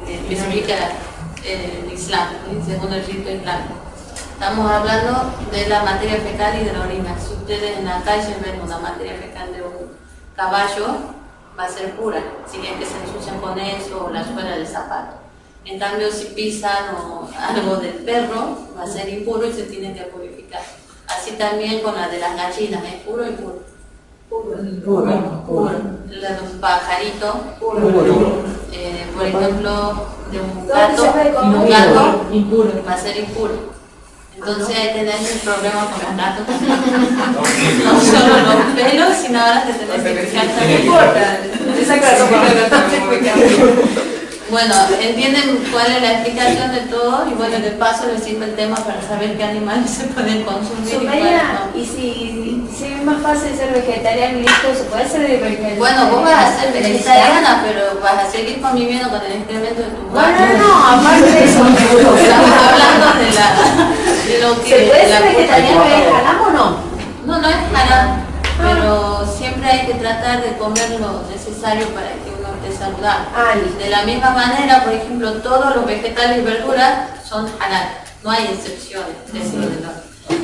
[SPEAKER 1] especifica el Islam, según el rito islámico. Estamos hablando de la materia fecal y de la orina. Si ustedes en la calle ven una materia fecal de un caballo, va a ser pura, si bien que se ensucian con eso o la suela del zapato. En cambio, si pisan o algo del perro, va a ser impuro y se tiene que purificar. Así también con la de las gallinas, ¿es puro y puro? Puro. La de un pajarito, puro. Por ejemplo, de un gato, impuro, va a ser impuro. Entonces ahí tenés un problema con los gatos también. No solo los pelos, sino ahora te tenés que fijar también. No importa, bueno, entienden cuál es la explicación de todo y bueno, de paso les sirve el tema para saber qué animales se pueden consumir.
[SPEAKER 8] Y si es más fácil ser vegetariano y listo, ¿se puede ser vegetariano?
[SPEAKER 1] Bueno, vos vas a ser vegetariana, pero vas a seguir conviviendo con el excremento de tu madre.
[SPEAKER 8] No, aparte de eso.
[SPEAKER 1] Estamos hablando de lo que...
[SPEAKER 8] ¿Se puede ser vegetariano y es haram o no?
[SPEAKER 1] No, no es haram, pero siempre hay que tratar de comer lo necesario para que uno esté saludable. De la misma manera, por ejemplo, todos los vegetales y verduras son halal, no hay excepciones.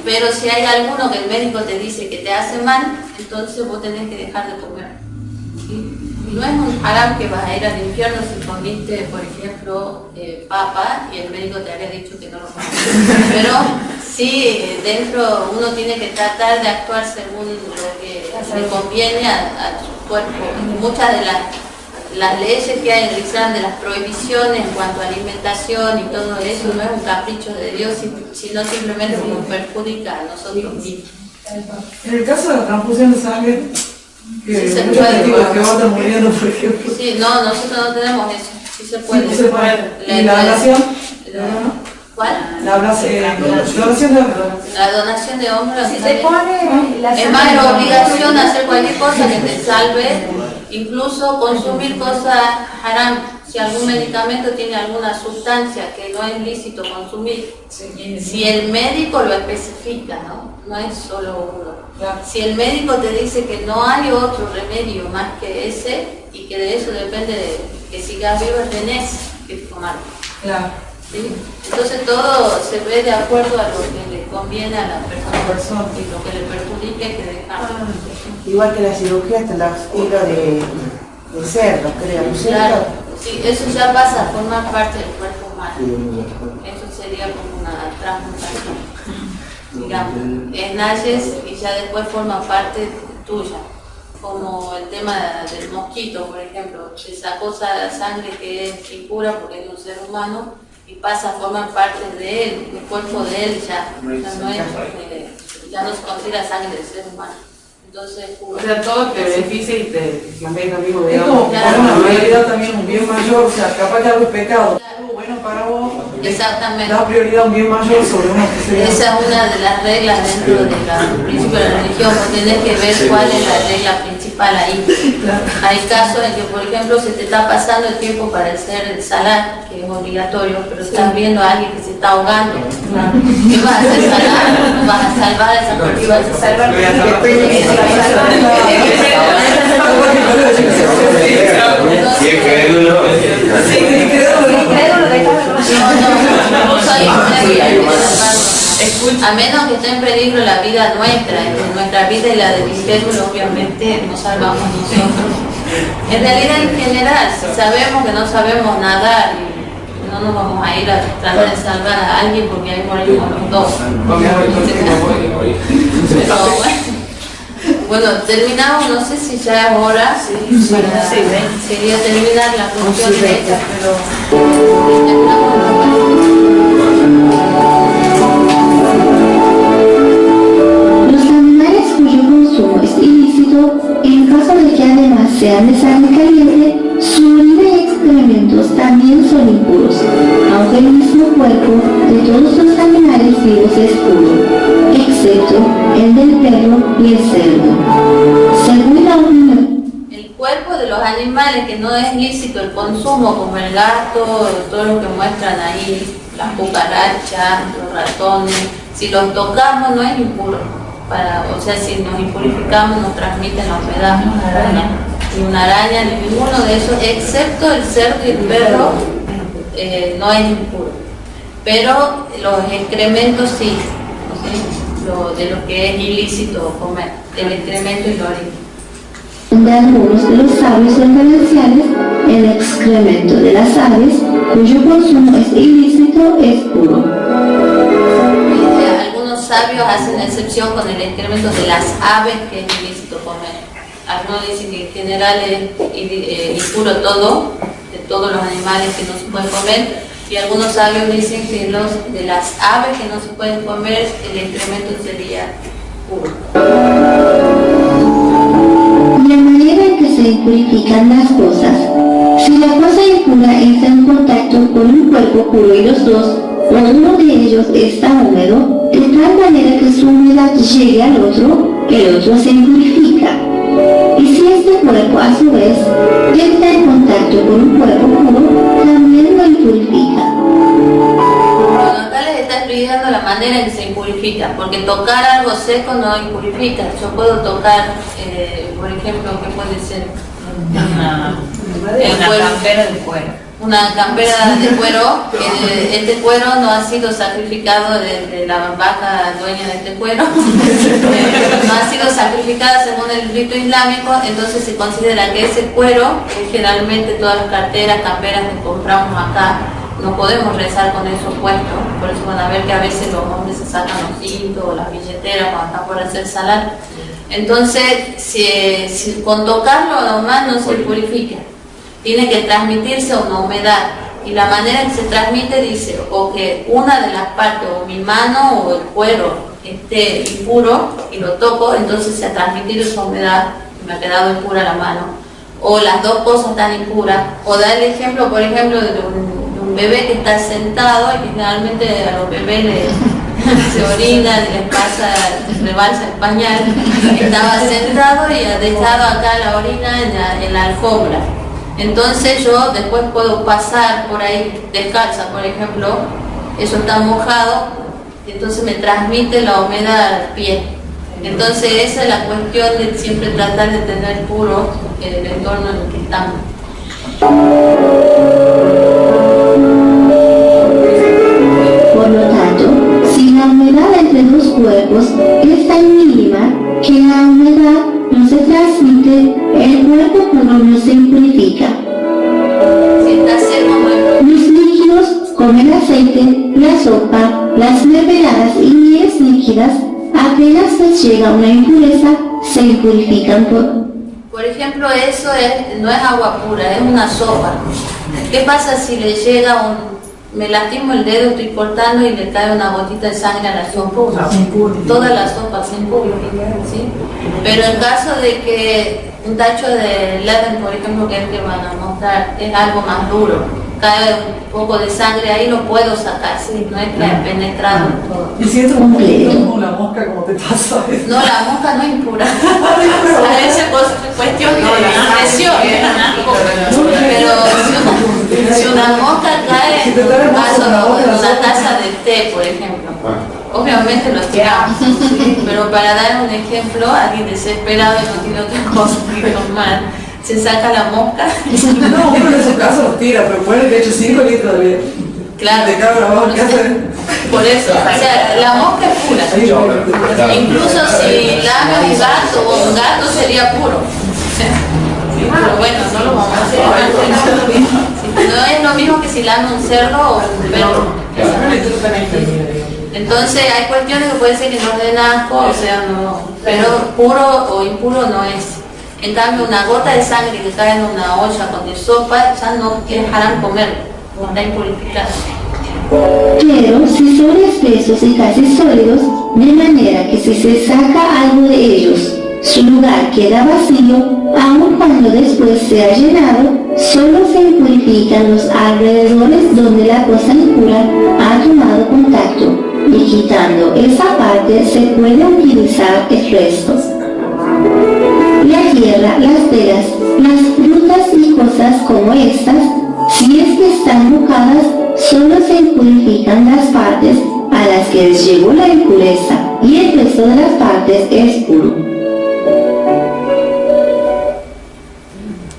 [SPEAKER 1] Pero si hay alguno que el médico te dice que te hace mal, entonces vos tenés que dejar de comer. ¿Sí? No es un haram que vas a ir al infierno si comiste, por ejemplo, papa y el médico te había dicho que no lo comes. Pero sí, dentro uno tiene que tratar de actuar según lo que le conviene a su cuerpo. Muchas de las leyes que hay en el Islam, de las prohibiciones en cuanto a alimentación y todo eso, no es un capricho de Dios, sino simplemente nos perjudica a nosotros mismos.
[SPEAKER 9] En el caso de la transfusión de sangre, que
[SPEAKER 1] sí se
[SPEAKER 9] muchos testigos que van muriendo, por ejemplo.
[SPEAKER 1] Sí, no, nosotros no tenemos eso. Sí se puede.
[SPEAKER 9] Sí, se puede. ¿Y la donación?
[SPEAKER 1] ¿Cuál?
[SPEAKER 9] La donación de órganos.
[SPEAKER 1] La donación de órganos.
[SPEAKER 8] Si te pone la
[SPEAKER 1] es más, la obligación de hacer cualquier cosa que te salve, incluso consumir cosas haram. Si algún medicamento tiene alguna sustancia que no es lícito consumir, si el médico lo especifica, no es solo uno. Si el médico te dice que no hay otro remedio más que ese y que de eso depende de que sigas vivo, tenés que tomarlo. ¿Sí? Entonces todo se ve de acuerdo a lo que le conviene a la persona y lo que le perjudique hay que dejarlo.
[SPEAKER 7] Igual que la cirugía, hasta los hilos de cerdo, creo, ¿no es cierto?
[SPEAKER 1] Claro, sí, eso ya pasa a formar parte del cuerpo humano. Eso sería como una transmutación. Digamos, es naces y ya después forma parte tuya. Como el tema del mosquito, por ejemplo, esa cosa de sangre que es impura porque es un ser humano y pasa a formar parte de él, del cuerpo de él ya no es, ya no se considera sangre del ser humano. Entonces,
[SPEAKER 5] o sea, todo te beneficia y te mantiene amigo de
[SPEAKER 9] Dios. Es como una prioridad también, un bien mayor, o sea, capaz que algo es pecado. Bueno, para vos,
[SPEAKER 1] exactamente.
[SPEAKER 9] Da prioridad a un bien mayor sobre uno que sería.
[SPEAKER 1] Esa es una de las reglas dentro del principio de la religión, vos tenés que ver cuál es la regla principal ahí. Hay casos en que, por ejemplo, se te está pasando el tiempo para hacer el salat, que es obligatorio, pero estás viendo a alguien que se está ahogando. ¿Qué vas a hacer salat? ¿Vas a salvar a esa persona? ¿Qué vas a salvar? A menos que esté en peligro la vida nuestra vida y la del incrédulo, obviamente nos salvamos nosotros. En realidad, en general, si sabemos que no sabemos nadar, no nos vamos a ir a tratar de salvar a alguien porque ahí morimos los dos. Bueno, terminamos, no sé si ya es hora sería terminar la función de esta,
[SPEAKER 2] Los animales cuyo consumo es ilícito, en caso de que además sean de sangre caliente, su orina y excrementos también son impuros, aunque aunque el mismo cuerpo de todos los animales vivos es puro, excepto el del perro y el cerdo. Según la opinión,
[SPEAKER 1] el cuerpo de los animales que no es lícito el consumo, como el gato, todo lo que muestran ahí, las cucarachas, los ratones, si los tocamos no es impuro. O sea, si nos impurificamos nos transmiten la humedad. Ni una araña, ni ninguno de esos, excepto el cerdo y el perro, no es impuro. Pero los excrementos sí, de lo que es ilícito comer, el excremento y la orina.
[SPEAKER 2] De algunos de los sabios referenciales, el excremento de las aves, cuyo consumo es ilícito, es puro.
[SPEAKER 1] Algunos sabios hacen excepción con el excremento de las aves, que es ilícito comer. Algunos dicen que en general es impuro todo, de todos los animales que no se pueden comer, y algunos sabios dicen que de las aves que no se pueden comer, el excremento sería puro.
[SPEAKER 2] La manera en que se impurifican las cosas. Si la cosa impura entra en contacto con un cuerpo puro y los dos, o uno de ellos está húmedo, de tal manera que su humedad llegue al otro, el otro se impurifica. Y si este cuerpo a su vez entra en contacto con un cuerpo puro, también lo impurifica.
[SPEAKER 1] Bueno, acá les está explicando la manera en que se impurifica, porque tocar algo seco no impurifica. Yo puedo tocar, por ejemplo, ¿qué puede ser?
[SPEAKER 3] Una campera de cuero.
[SPEAKER 1] Una campera de cuero. Este cuero no ha sido sacrificado de la vaca dueña de este cuero. No ha sido sacrificada según el rito islámico, entonces se considera que ese cuero, que generalmente todas las carteras, camperas que compramos acá, no podemos rezar con esos puestos. Por eso van a ver que a veces los hombres se sacan los cintos o las billeteras cuando están por hacer salar. Entonces, si con tocarlo nomás no se purifica, tiene que transmitirse una humedad, y la manera en que se transmite dice o que una de las partes, o mi mano o el cuero, esté impuro y lo toco, entonces se ha transmitido esa humedad y me ha quedado impura la mano, o las dos cosas están impuras. O da el ejemplo, por ejemplo, de un bebé que está sentado, y que generalmente a los bebés se orinan y les pasa, les rebalsa el pañal. Estaba sentado y ha dejado acá la orina en la alfombra. Entonces yo después puedo pasar por ahí descalza, por ejemplo, eso está mojado, entonces me transmite la humedad al pie. Entonces esa es la cuestión de siempre tratar de tener puro el entorno en el que estamos.
[SPEAKER 2] Por lo tanto, si la humedad entre dos cuerpos es tan mínima que la humedad no se transmite, el cuerpo puro no se impurifica.
[SPEAKER 1] Si está seco,
[SPEAKER 2] Los líquidos, como el aceite, la sopa, las mermeladas y mieles líquidas, apenas les llega una impureza, se impurifican
[SPEAKER 1] por ejemplo, eso no es agua pura, es una sopa. ¿Qué pasa si le llega me lastimo el dedo, estoy cortando y le cae una gotita de sangre a la sopa? Toda la sopa se impurifica, ¿sí? Pero en caso de que un tacho de Leven, por ejemplo, que es el que van a mostrar, es algo más duro, cae un poco de sangre ahí, lo puedo sacar, ¿sí? No es que haya penetrado todo.
[SPEAKER 9] Y si entro un poquito con la mosca, ¿cómo te pasa?
[SPEAKER 1] No, la mosca no es impura. A veces cuestión de presión. Pero si una mosca cae en un vaso o una taza de té, por ejemplo, obviamente lo tiramos. Pero para dar un ejemplo, alguien desesperado y no tiene otra cosa que tomar, se saca la mosca.
[SPEAKER 9] No, uno en su caso los tira, pero puede que eche 5 litros de
[SPEAKER 1] Claro,
[SPEAKER 9] de cabra abajo, ¿qué hacen?
[SPEAKER 1] por eso, o sea, la mosca es pura. Incluso si lame un gato, o un gato sería puro. Pero bueno, no lo vamos a hacer. No es lo mismo que si lame un cerdo o un perro. Entonces hay cuestiones que puede ser que nos den asco, o sea, no, pero puro o impuro no es. En cambio, una gota de sangre que cae en una olla con de sopa, ya no dejarán comer, está impurificado.
[SPEAKER 2] Pero si son espesos y casi sólidos, de manera que si se saca algo de ellos, su lugar queda vacío, aun cuando después sea llenado, solo se impurifica purifican los alrededores donde la cosa impura ha tomado contacto, y quitando esa parte se puede utilizar el resto. La tierra, las telas, las frutas y cosas como estas, si es que están mojadas, solo se purifican las partes a las que les llegó la impureza, y el resto de las partes es puro.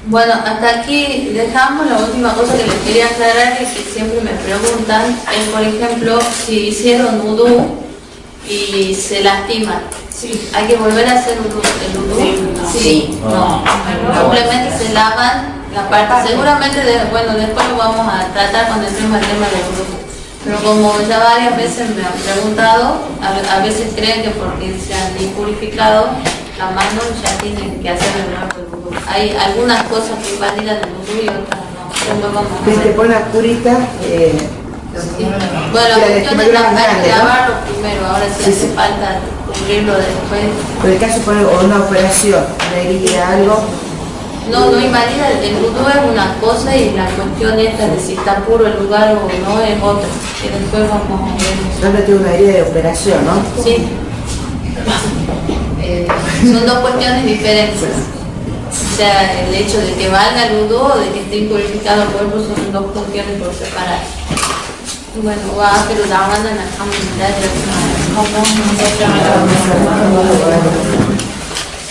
[SPEAKER 1] Bueno, hasta aquí dejamos. La última cosa que les quería aclarar es que siempre me preguntan es, por ejemplo, si hicieron udú y se lastiman. Sí. ¿Hay que volver a hacer el udú? Sí. No. Simplemente se lavan la parte. Seguramente, después lo vamos a tratar cuando entremos el tema del udú. Pero como ya varias veces me han preguntado, a veces creen que porque se han impurificado la mano ya tienen que hacer el nuevo udú. Hay algunas cosas que validan el udú y otras no. Después vamos a ver.
[SPEAKER 7] Te pone una curita.
[SPEAKER 1] Sí. Bueno, la cuestión es lavarlo primero, ahora si hace falta cubrirlo después.
[SPEAKER 7] Por el caso de una operación, una herida, algo.
[SPEAKER 1] No invalida, el udú es una cosa y la cuestión esta de si está puro el lugar o no es otra. Que después vamos a ver.
[SPEAKER 7] Realmente una herida de operación, ¿no?
[SPEAKER 1] Sí. Son dos cuestiones diferentes. O sea, el hecho de que valga el udú o de que esté impurificado el cuerpo son dos cuestiones por separar. Bueno, pero la banda en la